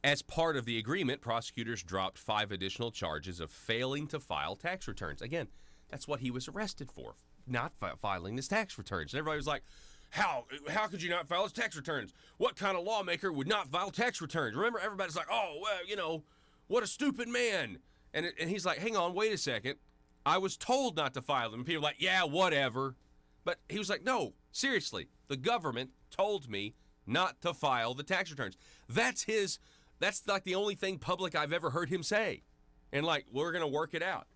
As part of the agreement, prosecutors dropped 5 additional charges of failing to file tax returns. Again, that's what he was arrested for, not filing his tax returns. And everybody was like, how could you not file his tax returns? What kind of lawmaker would not file tax returns? Remember, everybody's like, oh, well, you know, what a stupid man. And he's like, hang on, wait a second. I was told not to file them. And people are like, yeah, whatever. But he was like, no, seriously, the government told me not to file the tax returns. That's like the only thing public I've ever heard him say. And like, we're going to work it out.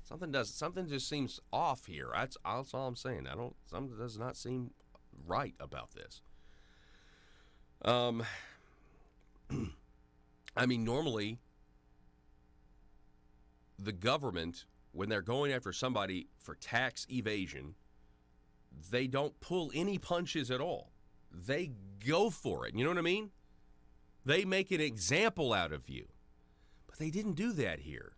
Something just seems off here. That's all I'm saying. Something does not seem right about this. I mean, normally the government, when they're going after somebody for tax evasion, they don't pull any punches at all. They go for it. You know what I mean? They make an example out of you. But they didn't do that here.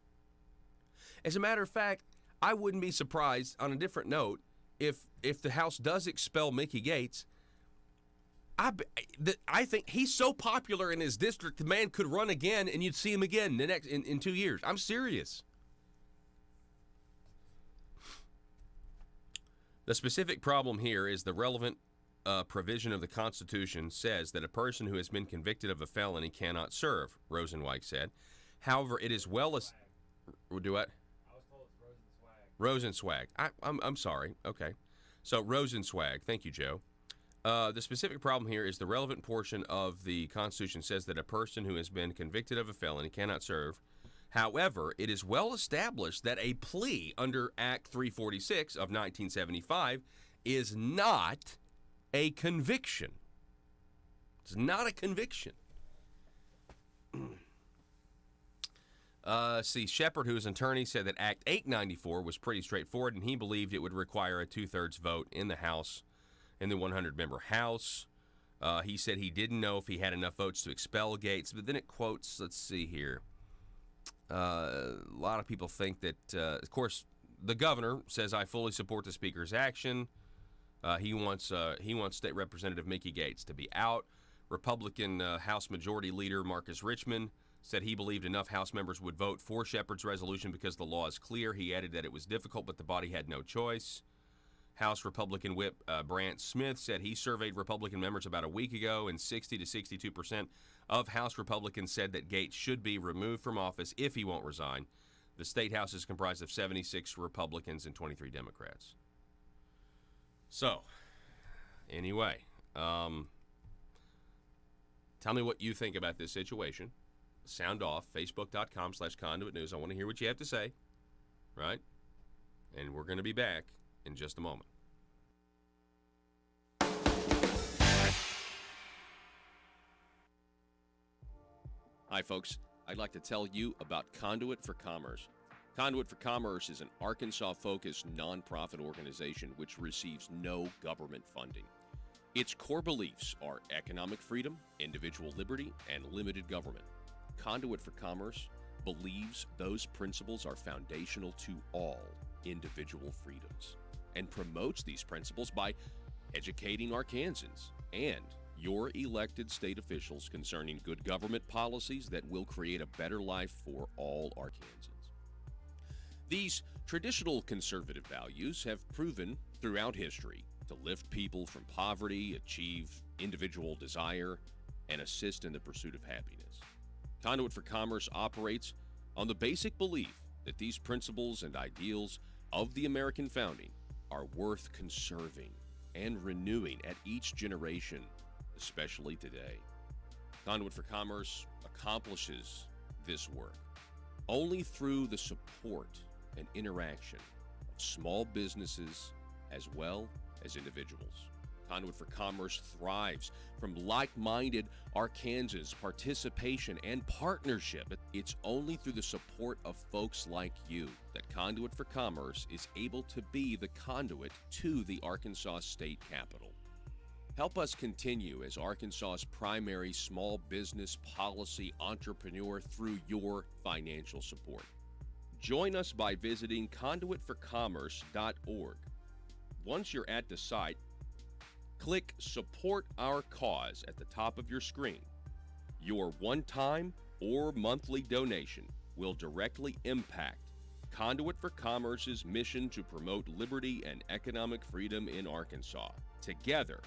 As a matter of fact, I wouldn't be surprised, on a different note, if the House does expel Mickey Gates. I think he's so popular in his district, the man could run again, and you'd see him again in 2 years. I'm serious. The specific problem here is the relevant provision of the Constitution says that a person who has been convicted of a felony cannot serve, Rosenzweig said. However, it is well as... Do what? I was told it's Rosenzweig. I'm sorry. Okay. So Rosenzweig. Thank you, Joe. The specific problem here is the relevant portion of the Constitution says that a person who has been convicted of a felony cannot serve. However, it is well established that a plea under Act 346 of 1975 is not a conviction. It's not a conviction. Shepard, who is an attorney, said that Act 894 was pretty straightforward, and he believed it would require a 2/3 vote in the House, in the 100-member House. He said he didn't know if he had enough votes to expel Gates, but then it quotes, let's see here. A lot of people think that, of course, the governor says, I fully support the speaker's action. He wants State Representative Mickey Gates to be out. Republican House Majority Leader Marcus Richmond said he believed enough House members would vote for Shepard's resolution because the law is clear. He added that it was difficult, but the body had no choice. House Republican Whip Brant Smith said he surveyed Republican members about a week ago, and 60 to 62% of House Republicans said that Gates should be removed from office if he won't resign. The state House is comprised of 76 Republicans and 23 Democrats. So, anyway, tell me what you think about this situation. Sound off, facebook.com/Conduit News. I want to hear what you have to say, right? And we're going to be back in just a moment. Hi, folks. I'd like to tell you about Conduit for Commerce. Conduit for Commerce is an Arkansas-focused nonprofit organization which receives no government funding. Its core beliefs are economic freedom, individual liberty, and limited government. Conduit for Commerce believes those principles are foundational to all individual freedoms and promotes these principles by educating Arkansans and your elected state officials concerning good government policies that will create a better life for all Arkansans. These traditional conservative values have proven throughout history to lift people from poverty, achieve individual desire, and assist in the pursuit of happiness. Conduit for Commerce operates on the basic belief that these principles and ideals of the American founding are worth conserving and renewing at each generation, especially today. Conduit for Commerce accomplishes this work only through the support and interaction of small businesses as well as individuals. Conduit for Commerce thrives from like-minded Arkansans' participation and partnership. It's only through the support of folks like you that Conduit for Commerce is able to be the conduit to the Arkansas State Capitol. Help us continue as Arkansas's primary small business policy entrepreneur through your financial support. Join us by visiting conduitforcommerce.org. Once you're at the site, click Support Our Cause at the top of your screen. Your one-time or monthly donation will directly impact Conduit for Commerce's mission to promote liberty and economic freedom in Arkansas. Together,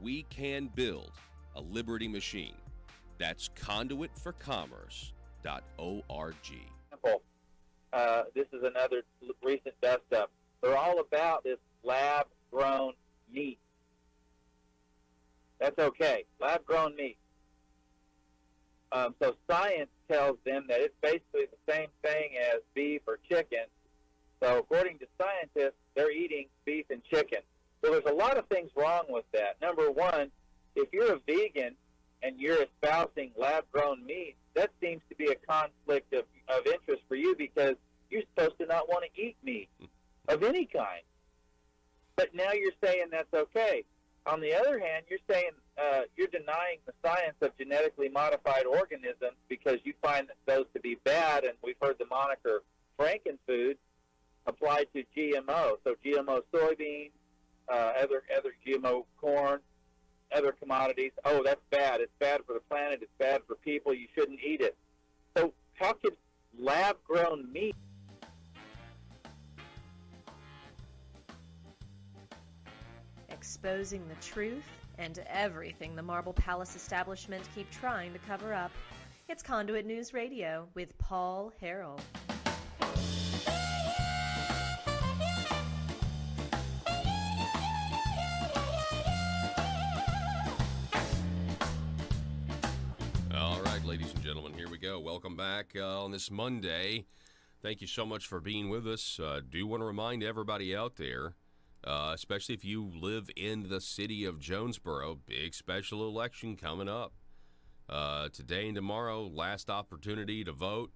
we can build a liberty machine. That's conduitforcommerce.org. This is another recent dust-up. They're all about this lab-grown meat. That's okay, lab-grown meat. So science tells them that it's basically the same thing as beef or chicken. So according to scientists, they're eating beef and chicken. So there's a lot of things wrong with that. Number one, if you're a vegan and you're espousing lab-grown meat, that seems to be a conflict of interest for you because you're supposed to not want to eat meat of any kind. But now you're saying that's okay. On the other hand, you're saying you're denying the science of genetically modified organisms because you find those to be bad, and we've heard the moniker Frankenfood applied to GMO. So GMO soybeans, other GMO corn, other commodities. Oh, that's bad. It's bad for the planet. It's bad for people. You shouldn't eat it. So how could lab-grown meat? Exposing the truth and everything the Marble Palace establishment keep trying to cover up. It's Conduit News Radio with Paul Harrell. All right, ladies and gentlemen, here we go. Welcome back on this Monday. Thank you so much for being with us. Do want to remind everybody out there, especially if you live in the city of Jonesboro, big special election coming up. Today and tomorrow, last opportunity to vote.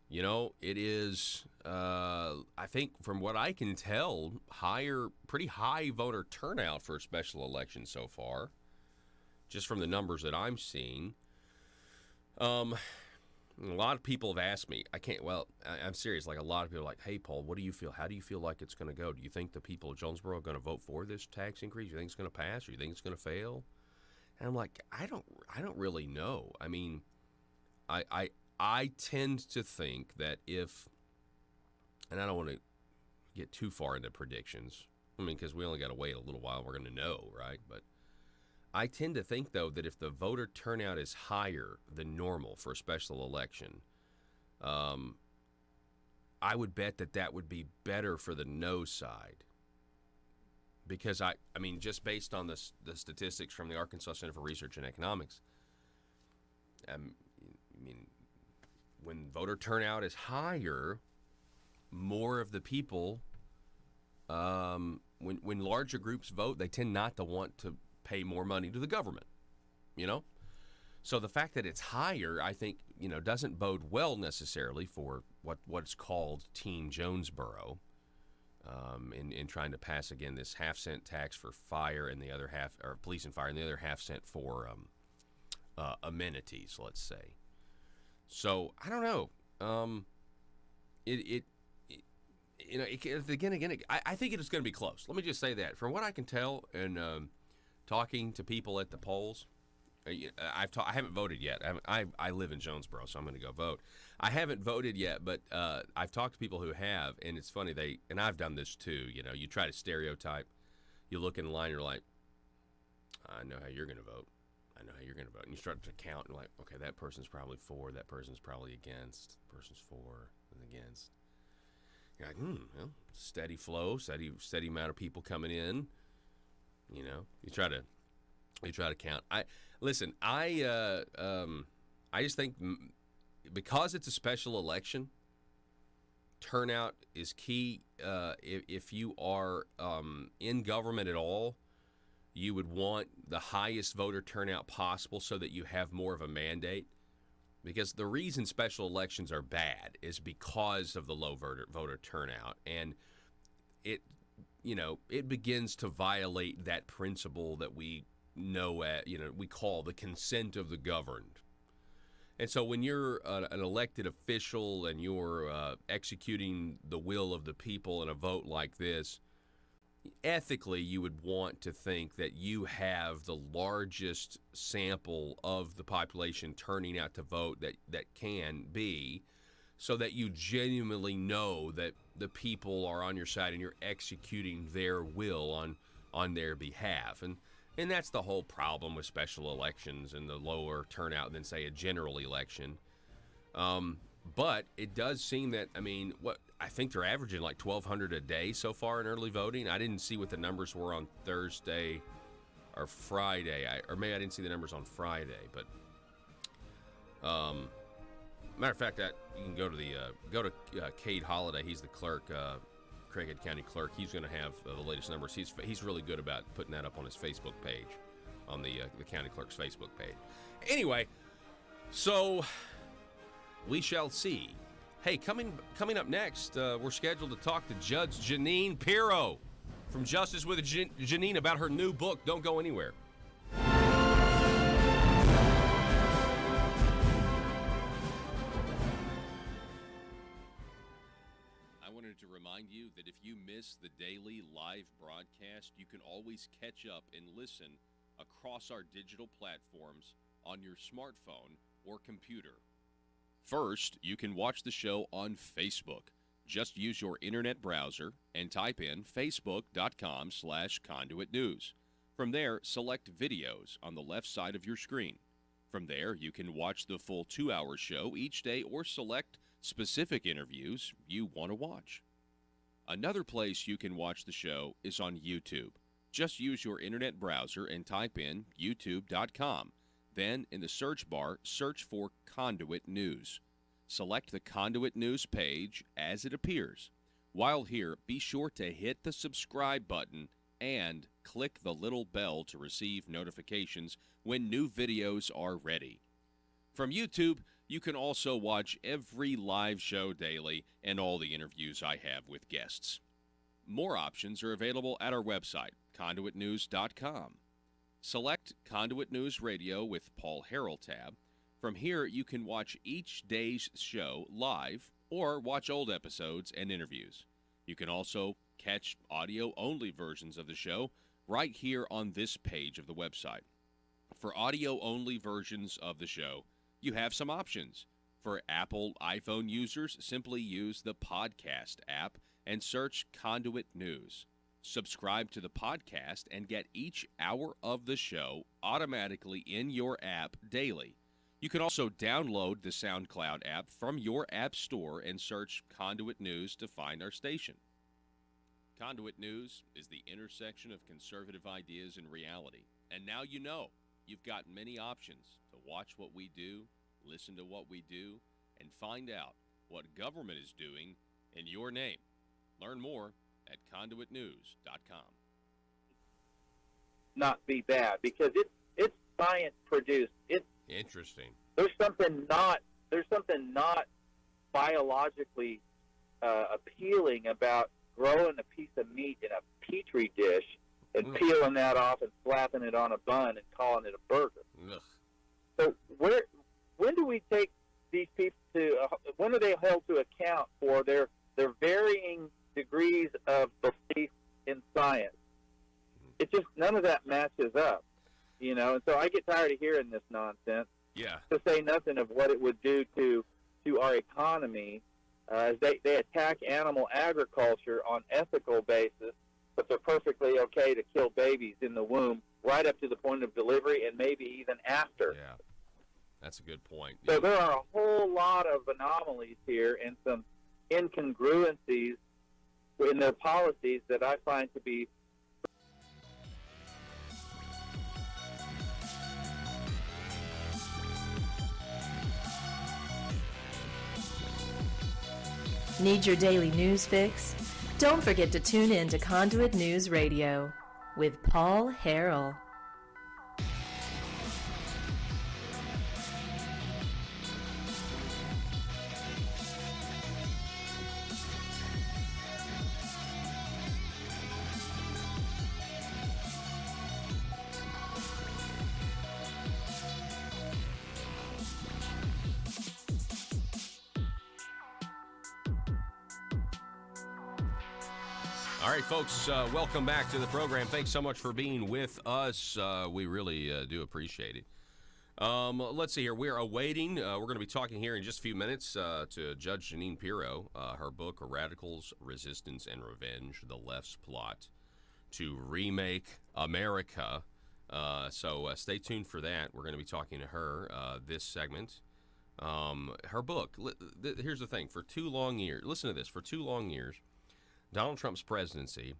It is, I think from what I can tell, pretty high voter turnout for a special election so far, just from the numbers that I'm seeing. A lot of people have asked me, I'm serious, like a lot of people are like, hey, Paul, what do you feel? How do you feel like it's going to go? Do you think the people of Jonesboro are going to vote for this tax increase? Do you think it's going to pass, or do you think it's going to fail? And I'm like, I don't really know. I mean, I tend to think that if, and I don't want to get too far into predictions, because we only got to wait a little while, we're going to know, right? But I tend to think, though, that if the voter turnout is higher than normal for a special election, I would bet that would be better for the no side. Because, I mean, just based on the statistics from the Arkansas Center for Research and Economics, when voter turnout is higher, more of the people, when larger groups vote, they tend not to want to pay more money to the government, So the fact that it's higher, I think, doesn't bode well necessarily for what's called Team Jonesboro, in trying to pass again this half-cent tax for fire and the other half, or police and fire, and the other half-cent for amenities, let's say. So I don't know. I think it is going to be close. Let me just say that from what I can tell, and talking to people at the polls, I haven't voted yet. I live in Jonesboro, so I'm going to go vote. I haven't voted yet, but I've talked to people who have, and it's funny, and I've done this too. You try to stereotype. You look in line, you're like, I know how you're going to vote. I know how you're going to vote. And you start to count, and like, okay, that person's probably for, that person's probably against, person's for and against. You're like, well, steady flow, steady amount of people coming in. You try to count. I just think because it's a special election, turnout is key. If you are in government at all, you would want the highest voter turnout possible so that you have more of a mandate. Because the reason special elections are bad is because of the low voter turnout, and it begins to violate that principle that we know we call the consent of the governed. And so when you're an elected official and you're executing the will of the people in a vote like this, ethically you would want to think that you have the largest sample of the population turning out to vote that can be, so that you genuinely know that the people are on your side and you're executing their will on their behalf. And that's the whole problem with special elections and the lower turnout than, say, a general election. But it does seem that, I think they're averaging like 1,200 a day so far in early voting. I didn't see what the numbers were on Thursday or Friday, or maybe I didn't see the numbers on Friday. But matter of fact, that you can go to Cade Holliday. He's the clerk, Craighead County clerk. He's going to have the latest numbers. He's really good about putting that up on his Facebook page, on the county clerk's Facebook page. Anyway, so we shall see. Hey, coming up next, we're scheduled to talk to Judge Jeanine Pirro from Justice with Jeanine about her new book. Don't go anywhere. I wanted to remind you that if you miss the daily live broadcast, you can always catch up and listen across our digital platforms on your smartphone or computer. First, you can watch the show on Facebook. Just use your internet browser and type in facebook.com/Conduit News. From there, select videos on the left side of your screen. From there, you can watch the full 2-hour show each day or select specific interviews you want to watch. Another place you can watch the show is on YouTube. Just use your internet browser and type in youtube.com. Then, in the search bar, search for Conduit News. Select the Conduit News page as it appears. While here, be sure to hit the subscribe button and click the little bell to receive notifications when new videos are ready. From YouTube, you can also watch every live show daily and all the interviews I have with guests. More options are available at our website, conduitnews.com. Select Conduit News Radio with Paul Harrell tab. From here, you can watch each day's show live or watch old episodes and interviews. You can also catch audio-only versions of the show right here on this page of the website. For audio-only versions of the show, you have some options. For Apple iPhone users, simply use the podcast app and search Conduit News. Subscribe to the podcast and get each hour of the show automatically in your app daily. You can also download the SoundCloud app from your app store and search Conduit News to find our station. Conduit News is the intersection of conservative ideas and reality. And now you know. You've got many options to watch what we do, listen to what we do, and find out what government is doing in your name. Learn more at conduitnews.com. Not be bad, because it's science produced. It's interesting. There's something not biologically appealing about growing a piece of meat in a petri dish and peeling that off and slapping it on a bun and calling it a burger. Ugh. So when do we take these people to? When are they held to account for their varying degrees of belief in science? It just, none of that matches up, and so I get tired of hearing this nonsense. Yeah. To say nothing of what it would do to our economy. They attack animal agriculture on ethical basis, but they're perfectly okay to kill babies in the womb right up to the point of delivery and maybe even after. Yeah, that's a good point. So there are a whole lot of anomalies here and some incongruencies in their policies that I find to be Need your daily news fix? Don't forget to tune in to Conduit News Radio with Paul Harrell. All right, folks, welcome back to the program. Thanks so much for being with us. We really do appreciate it. Let's see here. We're awaiting, we're going to be talking here in just a few minutes to Judge Jeanine Pirro, her book, Radicals, Resistance, and Revenge, The Left's Plot to Remake America. So stay tuned for that. We're going to be talking to her this segment. Her book. Here's the thing: for 2 long years, listen to this. For 2 long years, Donald Trump's presidency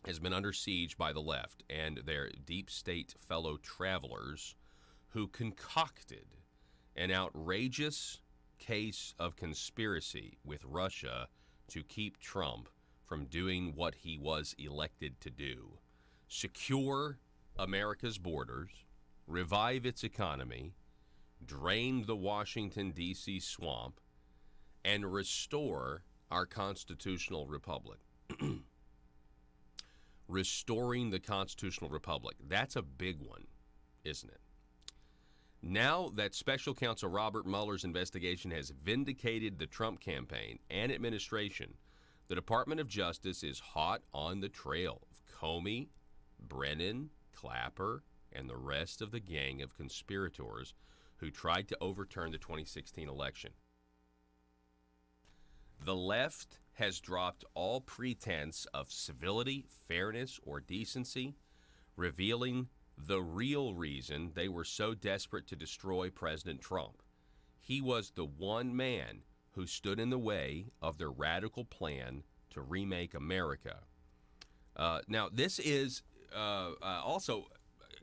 has been under siege by the left and their deep state fellow travelers, who concocted an outrageous case of conspiracy with Russia to keep Trump from doing what he was elected to do: secure America's borders, revive its economy, drain the Washington, D.C. swamp, and restore our constitutional republic. Restoring the constitutional republic. That's a big one, isn't it? Now that Special Counsel Robert Mueller's investigation has vindicated the Trump campaign and administration, the Department of Justice is hot on the trail of Comey, Brennan, Clapper, and the rest of the gang of conspirators who tried to overturn the 2016 election. The left has dropped all pretense of civility, fairness, or decency, revealing the real reason they were so desperate to destroy President Trump. He was the one man who stood in the way of their radical plan to remake America. Now, this is also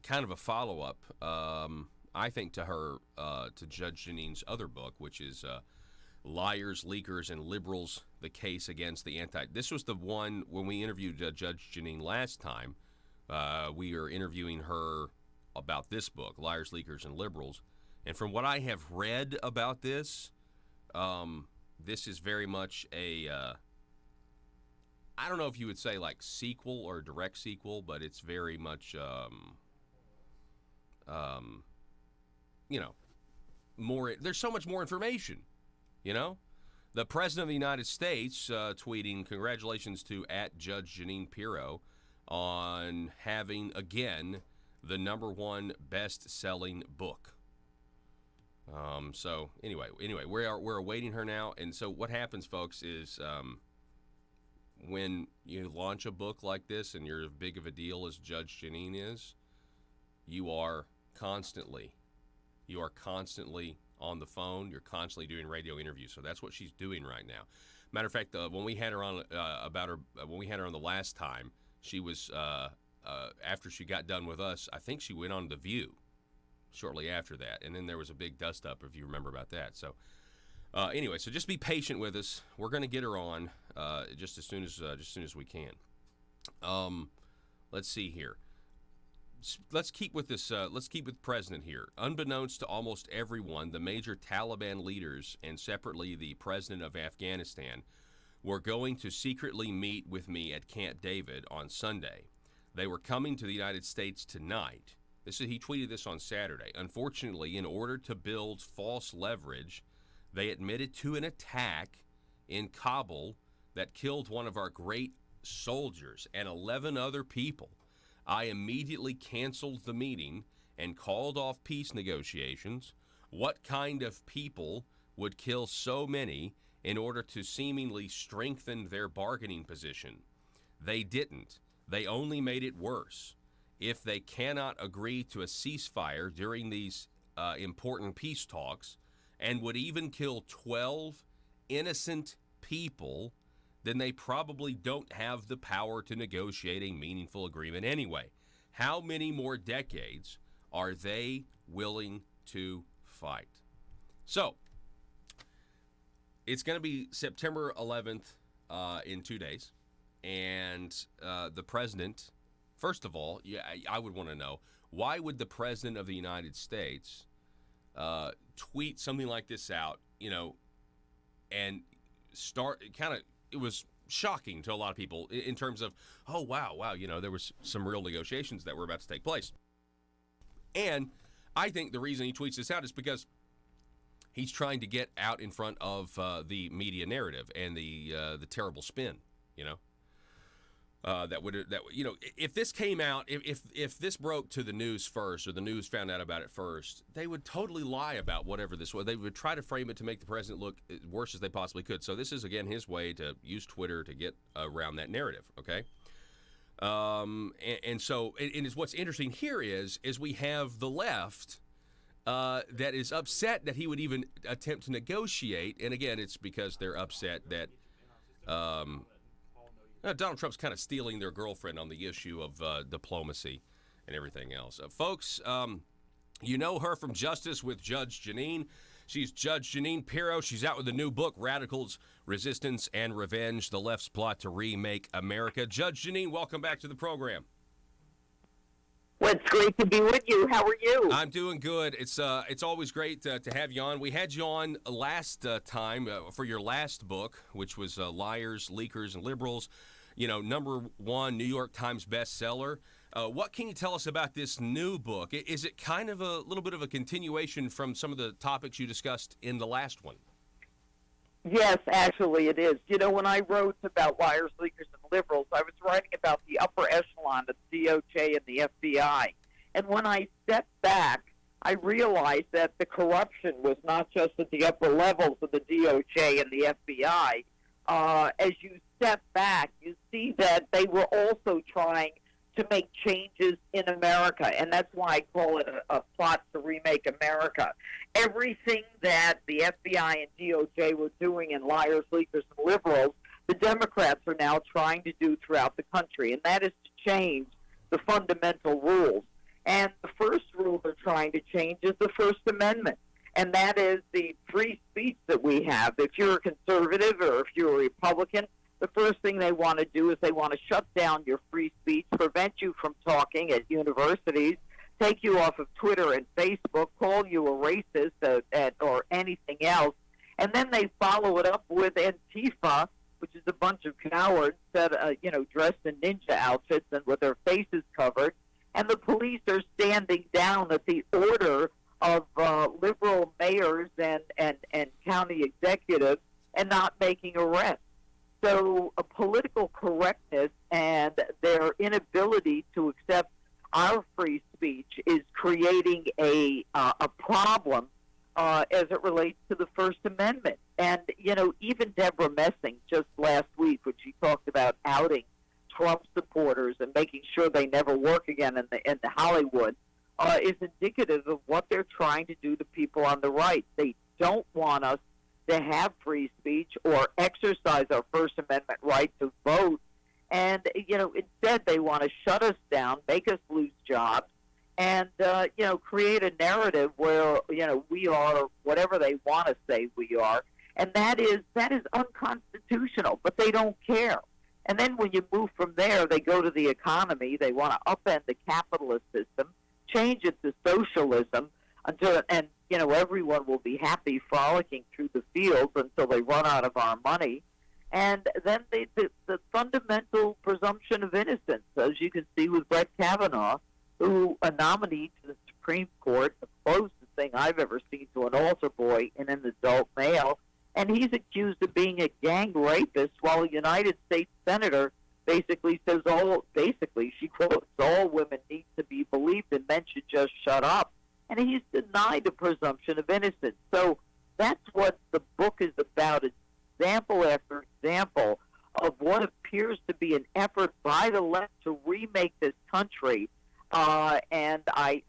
kind of a follow-up, I think, to Judge Jeanine's other book, which is Liars, Leakers, and Liberals, the Case Against the Anti. This was the one when we interviewed Judge Jeanine last time. We are interviewing her about this book, Liars, Leakers, and Liberals. And from what I have read about this, this is very much a, I don't know if you would say like sequel or direct sequel, but it's very much, you know, more, there's so much more information, you know? The President of the United States tweeting, congratulations to @Judge Jeanine Pirro on having, again, the #1 best-selling book. So anyway, we're awaiting her now. And so what happens, folks, is when you launch a book like this and you're as big of a deal as Judge Jeanine is, you are constantly on the phone. You're constantly doing radio interviews. So that's what she's doing right now. Matter of fact, when we had her on when we had her on the last time, she was after she got done with us, I think she went on The View shortly after that, and then there was a big dust up, if you remember about that. So anyway, so just be patient with us. We're going to get her on just as soon as we can. Let's see here. Let's keep with this. Let's keep with the president here. Unbeknownst to almost everyone, the major Taliban leaders and separately the president of Afghanistan were going to secretly meet with me at Camp David on Sunday. They were coming to the United States tonight. He tweeted this on Saturday. Unfortunately, in order to build false leverage, they admitted to an attack in Kabul that killed one of our great soldiers and 11 other people. I immediately canceled the meeting and called off peace negotiations. What kind of people would kill so many in order to seemingly strengthen their bargaining position? They didn't. They only made it worse. If they cannot agree to a ceasefire during these important peace talks and would even kill 12 innocent people, then they probably don't have the power to negotiate a meaningful agreement anyway. How many more decades are they willing to fight? So, it's going to be September 11th in 2 days. And the president, first of all, I would want to know, why would the president of the United States tweet something like this out, and start kind of, it was shocking to a lot of people in terms of, oh, wow, there was some real negotiations that were about to take place. And I think the reason he tweets this out is because he's trying to get out in front of the media narrative and the terrible spin, if this came out, if this broke to the news first, or the news found out about it first, they would totally lie about whatever this was. They would try to frame it to make the president look as worse as they possibly could. So this is, again, his way to use Twitter to get around that narrative, okay? And so what's interesting here is we have the left that is upset that he would even attempt to negotiate. And again, it's because they're upset that Donald Trump's kind of stealing their girlfriend on the issue of diplomacy and everything else. Folks, you know her from Justice with Judge Jeanine. She's Judge Jeanine Pirro. She's out with a new book, Radicals, Resistance, and Revenge, The Left's Plot to Remake America. Judge Jeanine, welcome back to the program. Well, it's great to be with you. How are you? I'm doing good. It's always great to have you on. We had you on last time for your last book, which was Liars, Leakers, and Liberals. You know, #1 New York Times bestseller. What can you tell us about this new book? Is it kind of a little bit of a continuation from some of the topics you discussed in the last one? Yes, actually it is. You know, when I wrote about Liars, Leakers, and Liberals, I was writing about the upper echelon of the DOJ and the FBI. And when I stepped back, I realized that the corruption was not just at the upper levels of the DOJ and the FBI. As you step back, you see that they were also trying to make changes in America, and that's why I call it a plot to remake America. Everything that the FBI and DOJ were doing in Liars, Leakers, and Liberals, the Democrats are now trying to do throughout the country, and that is to change the fundamental rules. And the first rule they're trying to change is the First Amendment, and that is the free speech that we have. If you're a conservative or if you're a Republican, the first thing they want to do is they want to shut down your free speech, prevent you from talking at universities, take you off of Twitter and Facebook, call you a racist or anything else, and then they follow it up with Antifa, which is a bunch of cowards that dressed in ninja outfits and with their faces covered, and the police are standing down at the order of liberal mayors and county executives and not making arrests. So political correctness and their inability to accept our free speech is creating a problem as it relates to the First Amendment. And, you know, even Deborah Messing just last week, when she talked about outing Trump supporters and making sure they never work again in the Hollywood, is indicative of what they're trying to do to people on the right. They don't want us to have free speech or exercise our First Amendment right to vote. And, you know, instead they want to shut us down, make us lose jobs, and, create a narrative where, we are whatever they want to say we are. And that is unconstitutional, but they don't care. And then when you move from there, they go to the economy. They want to upend the capitalist system, change it to socialism, and everyone will be happy frolicking through the fields until they run out of our money. And then the fundamental presumption of innocence, as you can see with Brett Kavanaugh, who a nominee to the Supreme Court, the closest thing I've ever seen to an altar boy in an adult male, and he's accused of being a gang rapist, while a United States senator basically says she quotes, all women need to be believed and men should just shut up. And he's denied the presumption of innocence. So that's what the book is about, example after example of what appears to be an effort by the left to remake this country. And I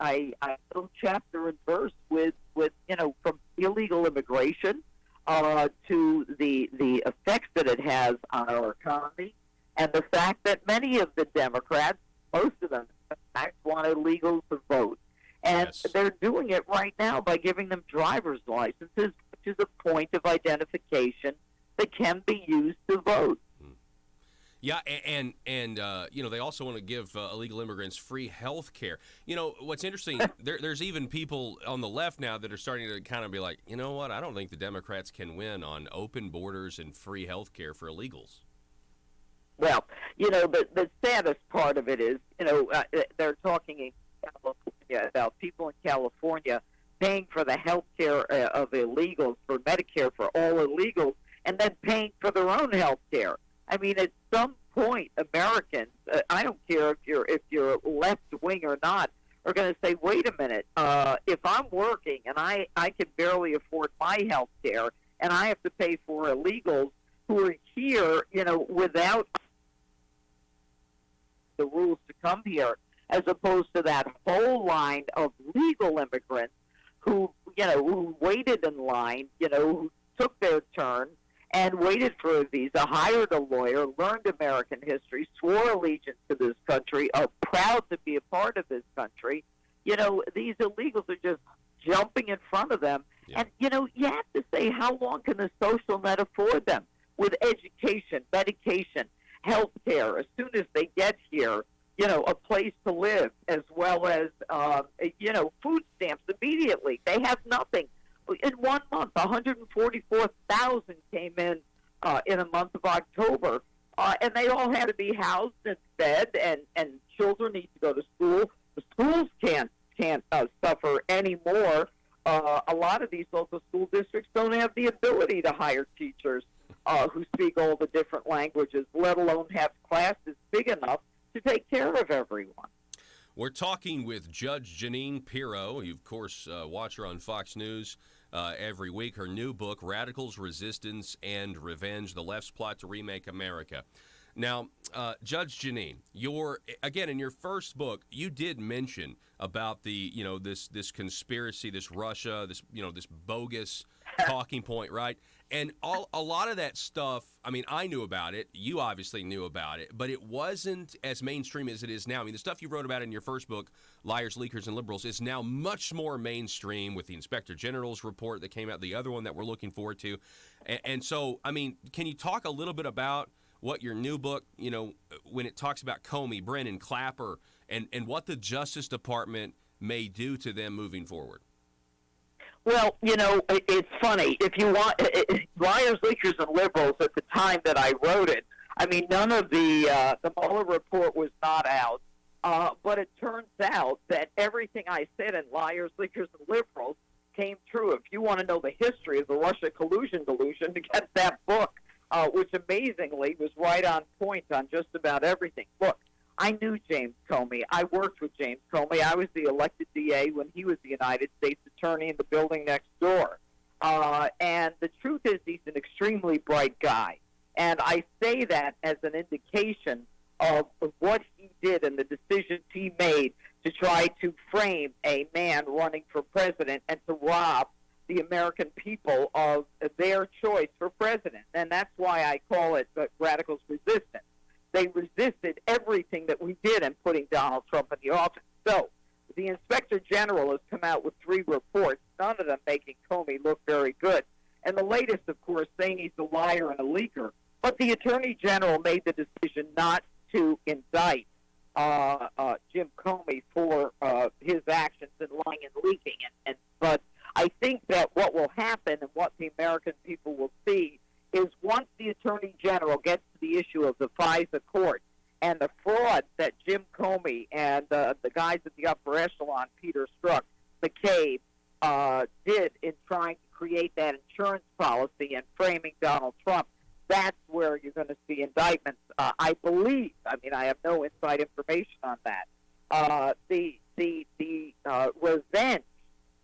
fill chapter and verse with from illegal immigration to the effects that it has on our economy, and the fact that many of the Democrats, most of them, in fact, want illegals to vote. And Yes. they're doing it right now by giving them driver's licenses, which is a point of identification that can be used to vote. Yeah, and they also want to give illegal immigrants free health care. You know, what's interesting, there's even people on the left now that are starting to kind of be like, you know what, I don't think the Democrats can win on open borders and free health care for illegals. Well, the saddest part of it is, they're talking in California about people in California paying for the health care of illegals, for Medicare for all illegals, and then paying for their own health care. I mean, at some point, Americans, I don't care if you're left wing or not, are going to say, wait a minute, if I'm working and I can barely afford my health care and I have to pay for illegals who are here, without the rules to come here, as opposed to that whole line of legal immigrants who waited in line, who took their turn and waited for a visa, hired a lawyer, learned American history, swore allegiance to this country, are proud to be a part of this country. These illegals are just jumping in front of them. Yeah. And, you have to say, how long can the social net afford them with education, medication, health care, as soon as they get here, a place to live, as well as, food stamps immediately. They have nothing. In 1 month, 144,000 came in a month of October, and they all had to be housed and fed, and children need to go to school. The schools can't suffer anymore. A lot of these local school districts don't have the ability to hire teachers who speak all the different languages, let alone have classes big enough to take care of everyone. We're talking with Judge Jeanine Pirro. You, of course, watch her on Fox News every week. Her new book, Radicals, Resistance, and Revenge, The Left's Plot to Remake America. Now, Judge Jeanine, in your first book, you did mention about the, this conspiracy, this Russia, this bogus talking point, right? And a lot of that stuff, I knew about it. You obviously knew about it, but it wasn't as mainstream as it is now. The stuff you wrote about in your first book, Liars, Leakers, and Liberals, is now much more mainstream with the Inspector General's report that came out, the other one that we're looking forward to. And so, can you talk a little bit about what your new book, when it talks about Comey, Brennan, Clapper, and what the Justice Department may do to them moving forward? Well, it's funny. If you want, Liars, Leakers, and Liberals, at the time that I wrote it, none of the Mueller report was not out. But it turns out that everything I said in Liars, Leakers, and Liberals came true. If you want to know the history of the Russia collusion delusion, to get that book, which amazingly was right on point on just about everything. Look, I knew James Comey. I worked with James Comey. I was the elected DA when he was the United States Attorney in the building next door. And the truth is, he's an extremely bright guy. And I say that as an indication of what he did and the decisions he made to try to frame a man running for president and to rob the American people of their choice for president. And that's why I call it radicals resistance. They resisted everything that we did in putting Donald Trump in the office. So the Inspector General has come out with 3 reports, none of them making Comey look very good. And the latest, of course, saying he's a liar and a leaker. But the Attorney General made the decision not to indict Jim Comey for his actions in lying and leaking. But I think that what will happen and what the American people will see is once the Attorney General gets to the issue of the FISA court and the fraud that Jim Comey and the guys at the upper echelon, Peter Strzok, McCabe, did in trying to create that insurance policy and framing Donald Trump, that's where you're going to see indictments. I believe, I have no inside information on that. The revenge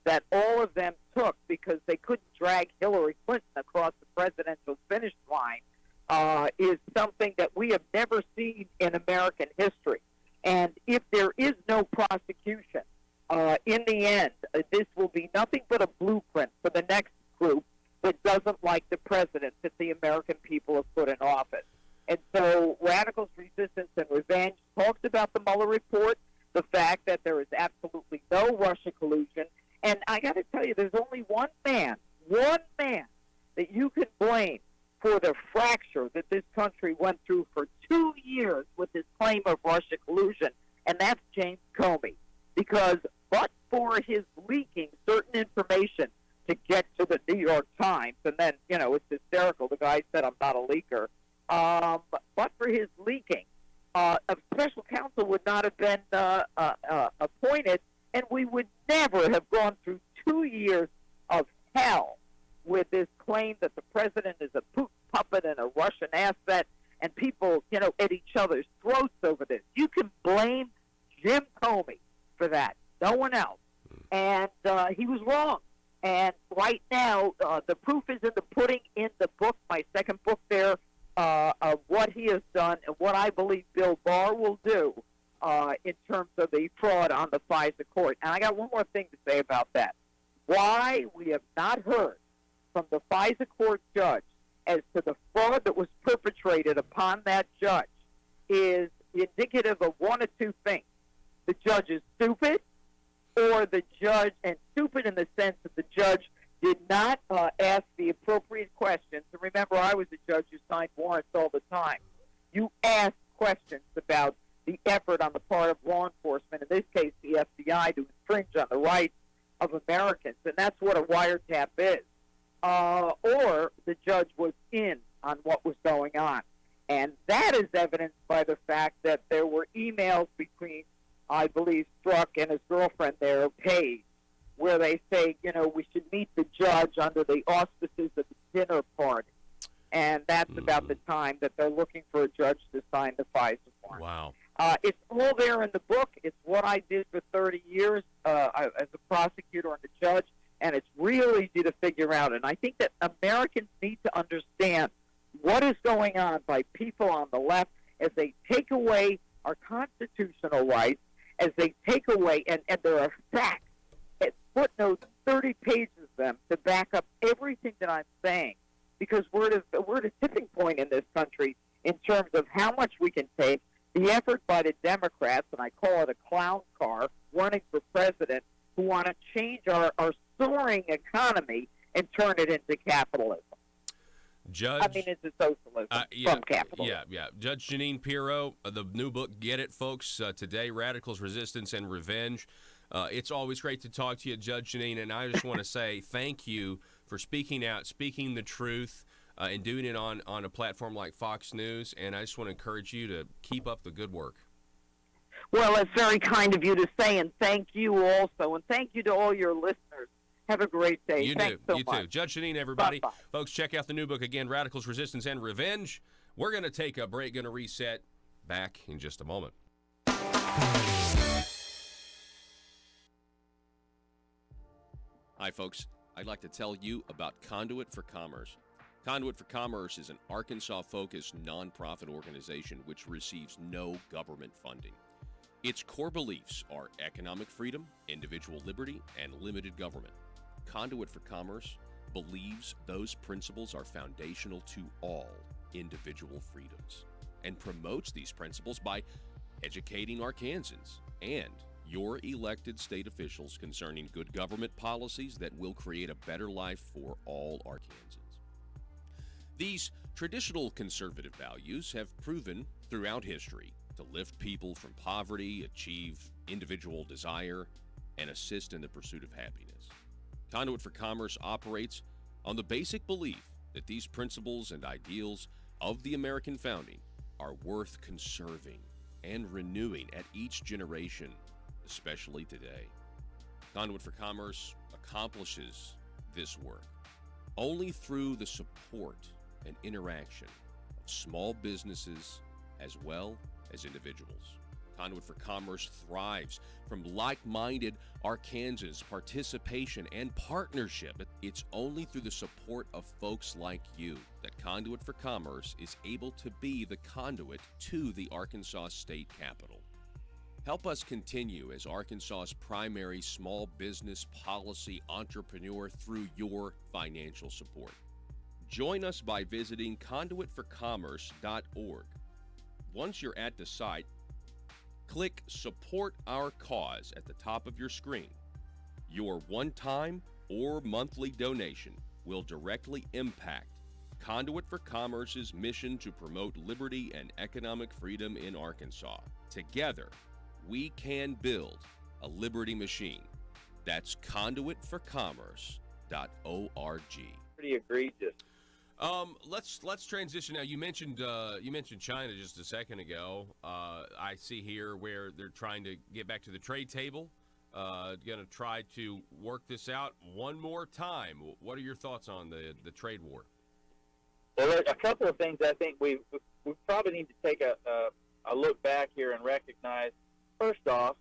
that all of them took because they couldn't drag Hillary Clinton across the presidential finish line is something that we have never seen in American history. And if there is no prosecution, in the end, this will be nothing but a blueprint for the next group that doesn't like the president that the American people have put in office. And so Radicals, Resistance, and Revenge talks about the Mueller report, the fact that there is absolutely no Russia collusion. And I got to tell you, there's only one man that you can blame for the fracture that this country went through for 2 years with this claim of Russia collusion, and that's James Comey. Because but for his leaking certain information to get to the New York Times, and then, it's hysterical. The guy said, I'm not a leaker. But for his leaking, a special counsel would not have been appointed, and we would never have gone through 2 years of hell with this claim that the president is a Putin puppet and a Russian asset, and people, at each other's throats over this. You can blame Jim Comey for that. No one else. And he was wrong. And right now, the proof is in the pudding in the book, my second book there, of what he has done and what I believe Bill Barr will do in terms of the fraud on the FISA court. And I got one more thing to say about that. why we have not heard from the FISA court judge as to the fraud that was perpetrated upon that judge is indicative of one of two things. The judge is stupid, or the judge, and stupid in the sense that the judge did not ask the appropriate questions. And remember, I was a judge who signed warrants all the time. You ask questions about the effort on the part of law enforcement, in this case the FBI, to infringe on the rights of Americans, and that's what a wiretap is. Or the judge was in on what was going on. And that is evidenced by the fact that there were emails between, I believe, Strzok and his girlfriend there, Paige, where they say, we should meet the judge under the auspices of the dinner party. And that's about the time that they're looking for a judge to sign the FISA warrant. Wow. It's all there in the book. It's what I did for 30 years as a prosecutor and a judge, and it's real easy to figure out. And I think that Americans need to understand what is going on by people on the left as they take away our constitutional rights, as they take away, and there are facts, footnotes, 30 pages of them, to back up everything that I'm saying, because we're at a tipping point in this country in terms of how much we can take. The effort by the Democrats, and I call it a clown car, running for president, who want to change our soaring economy and turn it into capitalism. Into socialism from capitalism. Yeah. Judge Janine Pirro, the new book, Get It, folks, today, Radicals, Resistance, and Revenge. It's always great to talk to you, Judge Janine, and I just want to say thank you for speaking out, speaking the truth, and doing it on a platform like Fox News, and I just want to encourage you to keep up the good work. Well, it's very kind of you to say, and thank you also, and thank you to all your listeners. Have a great day. Thanks so much. You too. Judge Janine, everybody. Bye-bye. Folks, check out the new book again, Radicals, Resistance, and Revenge. We're going to take a break, going to reset. Back in just a moment. Hi, folks. I'd like to tell you about Conduit for Commerce. Conduit for Commerce is an Arkansas-focused nonprofit organization which receives no government funding. Its core beliefs are economic freedom, individual liberty, and limited government. Conduit for Commerce believes those principles are foundational to all individual freedoms and promotes these principles by educating Arkansans and your elected state officials concerning good government policies that will create a better life for all Arkansans. These traditional conservative values have proven throughout history to lift people from poverty, achieve individual desire, and assist in the pursuit of happiness. Conduit for Commerce operates on the basic belief that these principles and ideals of the American founding are worth conserving and renewing at each generation, especially today. Conduit for Commerce accomplishes this work only through the support and interaction of small businesses as well as individuals. Conduit for Commerce thrives from like-minded Arkansans' participation and partnership. It's only through the support of folks like you that Conduit for Commerce is able to be the conduit to the Arkansas State Capitol. Help us continue as Arkansas's primary small business policy entrepreneur through your financial support. Join us by visiting conduitforcommerce.org. Once you're at the site, click Support Our Cause at the top of your screen. Your one-time or monthly donation will directly impact Conduit for Commerce's mission to promote liberty and economic freedom in Arkansas. Together, we can build a liberty machine. That's conduitforcommerce.org. Pretty egregious. Let's transition now. You mentioned China just a second ago. I see here where they're trying to get back to the trade table. Going to try to work this out one more time. What are your thoughts on the trade war? Well, a couple of things I think we probably need to take a look back here and recognize. First off,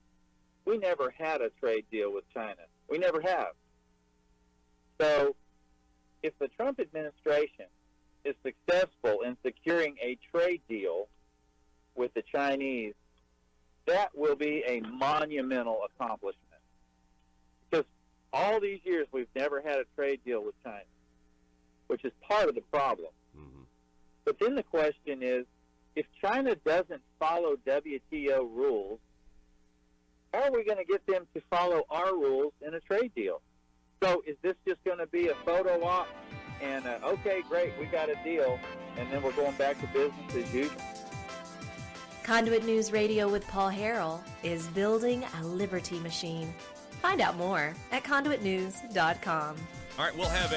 we never had a trade deal with China. We never have. So if the Trump administration is successful in securing a trade deal with the Chinese, that will be a monumental accomplishment. Because all these years we've never had a trade deal with China, which is part of the problem. Mm-hmm. But then the question is, if China doesn't follow WTO rules, how are we going to get them to follow our rules in a trade deal? So is this just going to be a photo op and, okay, great, we got a deal, and then we're going back to business as usual? Conduit News Radio with Paul Harrell is building a liberty machine. Find out more at conduitnews.com. All right, we'll have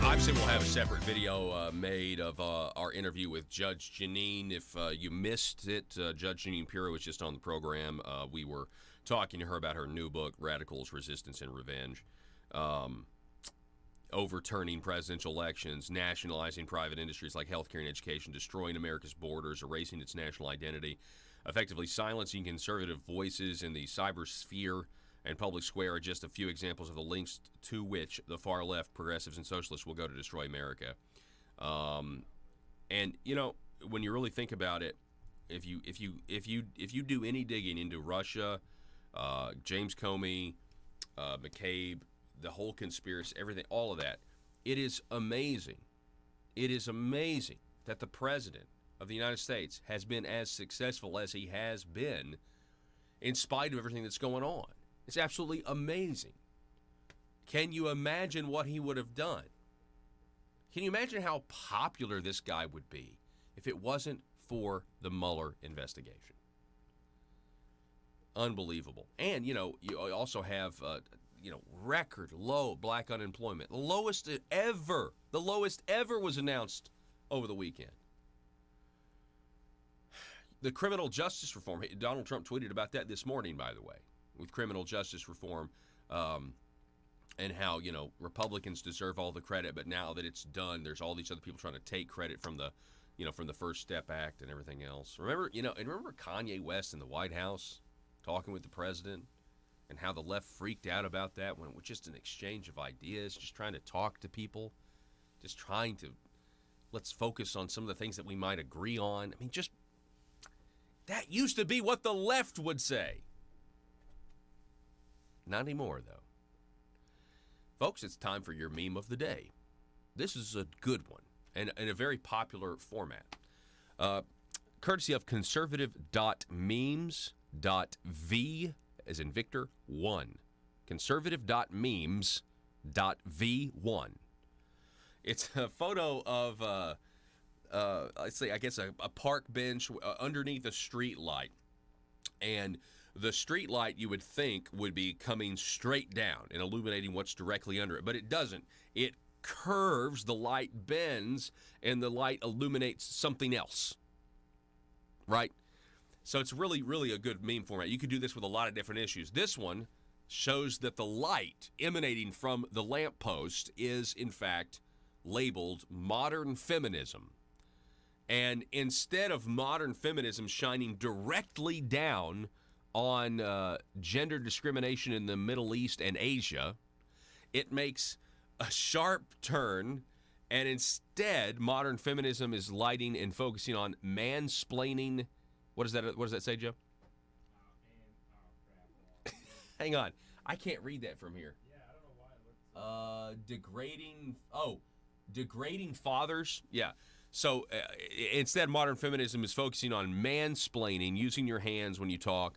obviously we'll have a separate video made of our interview with Judge Janine. If you missed it, Judge Janine Pirro was just on the program. We were talking to her about her new book, Radicals, Resistance, and Revenge. Overturning presidential elections, nationalizing private industries like healthcare and education, destroying America's borders, erasing its national identity, effectively silencing conservative voices in the cybersphere and public square are just a few examples of the links to which the far left, progressives, and socialists will go to destroy America. And you know, when you really think about it, if you do any digging into Russia, James Comey, McCabe, the whole conspiracy, everything, all of that, it is amazing. It is amazing that the president of the United States has been as successful as he has been in spite of everything that's going on. It's absolutely amazing. Can you imagine what he would have done? Can you imagine how popular this guy would be if it wasn't for the Mueller investigation? Unbelievable. And, you know, you also have, record low black unemployment. The lowest ever was announced over the weekend. The criminal justice reform, Donald Trump tweeted about that this morning, by the way, with criminal justice reform, and how, you know, Republicans deserve all the credit, but now that it's done, there's all these other people trying to take credit from the, from the First Step Act and everything else. Remember Kanye West in the White House talking with the president, and how the left freaked out about that when it was just an exchange of ideas, just trying to talk to people, just trying to, let's focus on some of the things that we might agree on. I mean, just, that used to be what the left would say. Not anymore, though. Folks, it's time for your meme of the day. This is a good one, and a very popular format. Courtesy of conservative.memes.v, as in Victor, 1. Conservative.memes.v1. It's a photo of, let's say, I guess, a park bench underneath a street light. And the street light, you would think, would be coming straight down and illuminating what's directly under it. But it doesn't. It curves, the light bends, and the light illuminates something else. Right? So it's really, really a good meme format. You could do this with a lot of different issues. This one shows that the light emanating from the lamppost is, in fact, labeled modern feminism. And instead of modern feminism shining directly down on gender discrimination in the Middle East and Asia, it makes a sharp turn, and instead modern feminism is lighting and focusing on mansplaining. What does that say, Joe? Hang on. I can't read that from here. Yeah, I don't know why it looks degrading fathers. Yeah. So instead, modern feminism is focusing on mansplaining, using your hands when you talk,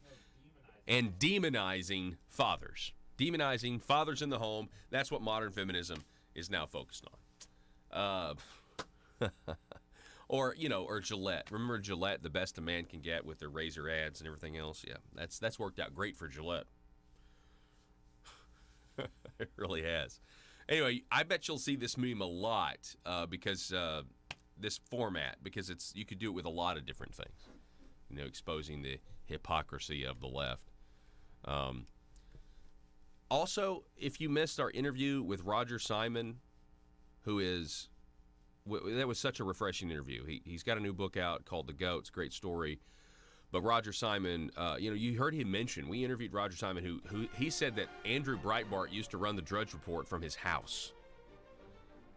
and demonizing fathers. Demonizing fathers in the home. That's what modern feminism is now focused on. Or Gillette. Remember Gillette, the best a man can get with their razor ads and everything else? Yeah, that's worked out great for Gillette. It really has. Anyway, I bet you'll see this meme a lot because this format, because you could do it with a lot of different things. Exposing the hypocrisy of the left. Also, if you missed our interview with Roger Simon, that was such a refreshing interview. He's got a new book out called The Goats, great story. But Roger Simon, you heard him mention, we interviewed Roger Simon, who he said that Andrew Breitbart used to run the Drudge Report from his house.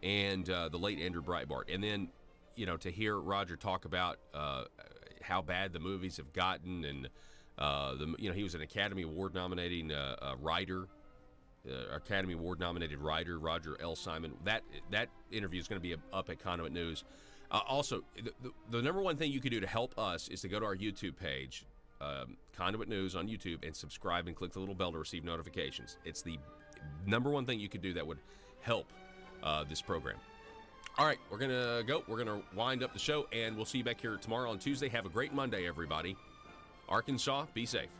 And the late Andrew Breitbart. And then, to hear Roger talk about how bad the movies have gotten, and he was an Academy Award nominating writer, Academy Award nominated writer Roger L. Simon. That interview is going to be up at Conduit News. Also, the number one thing you can do to help us is to go to our YouTube page, Conduit News on YouTube, and subscribe and click the little bell to receive notifications. It's the number one thing you could do that would help this program. All right, we're going to go. We're going to wind up the show, and we'll see you back here tomorrow on Tuesday. Have a great Monday, everybody. Arkansas, be safe.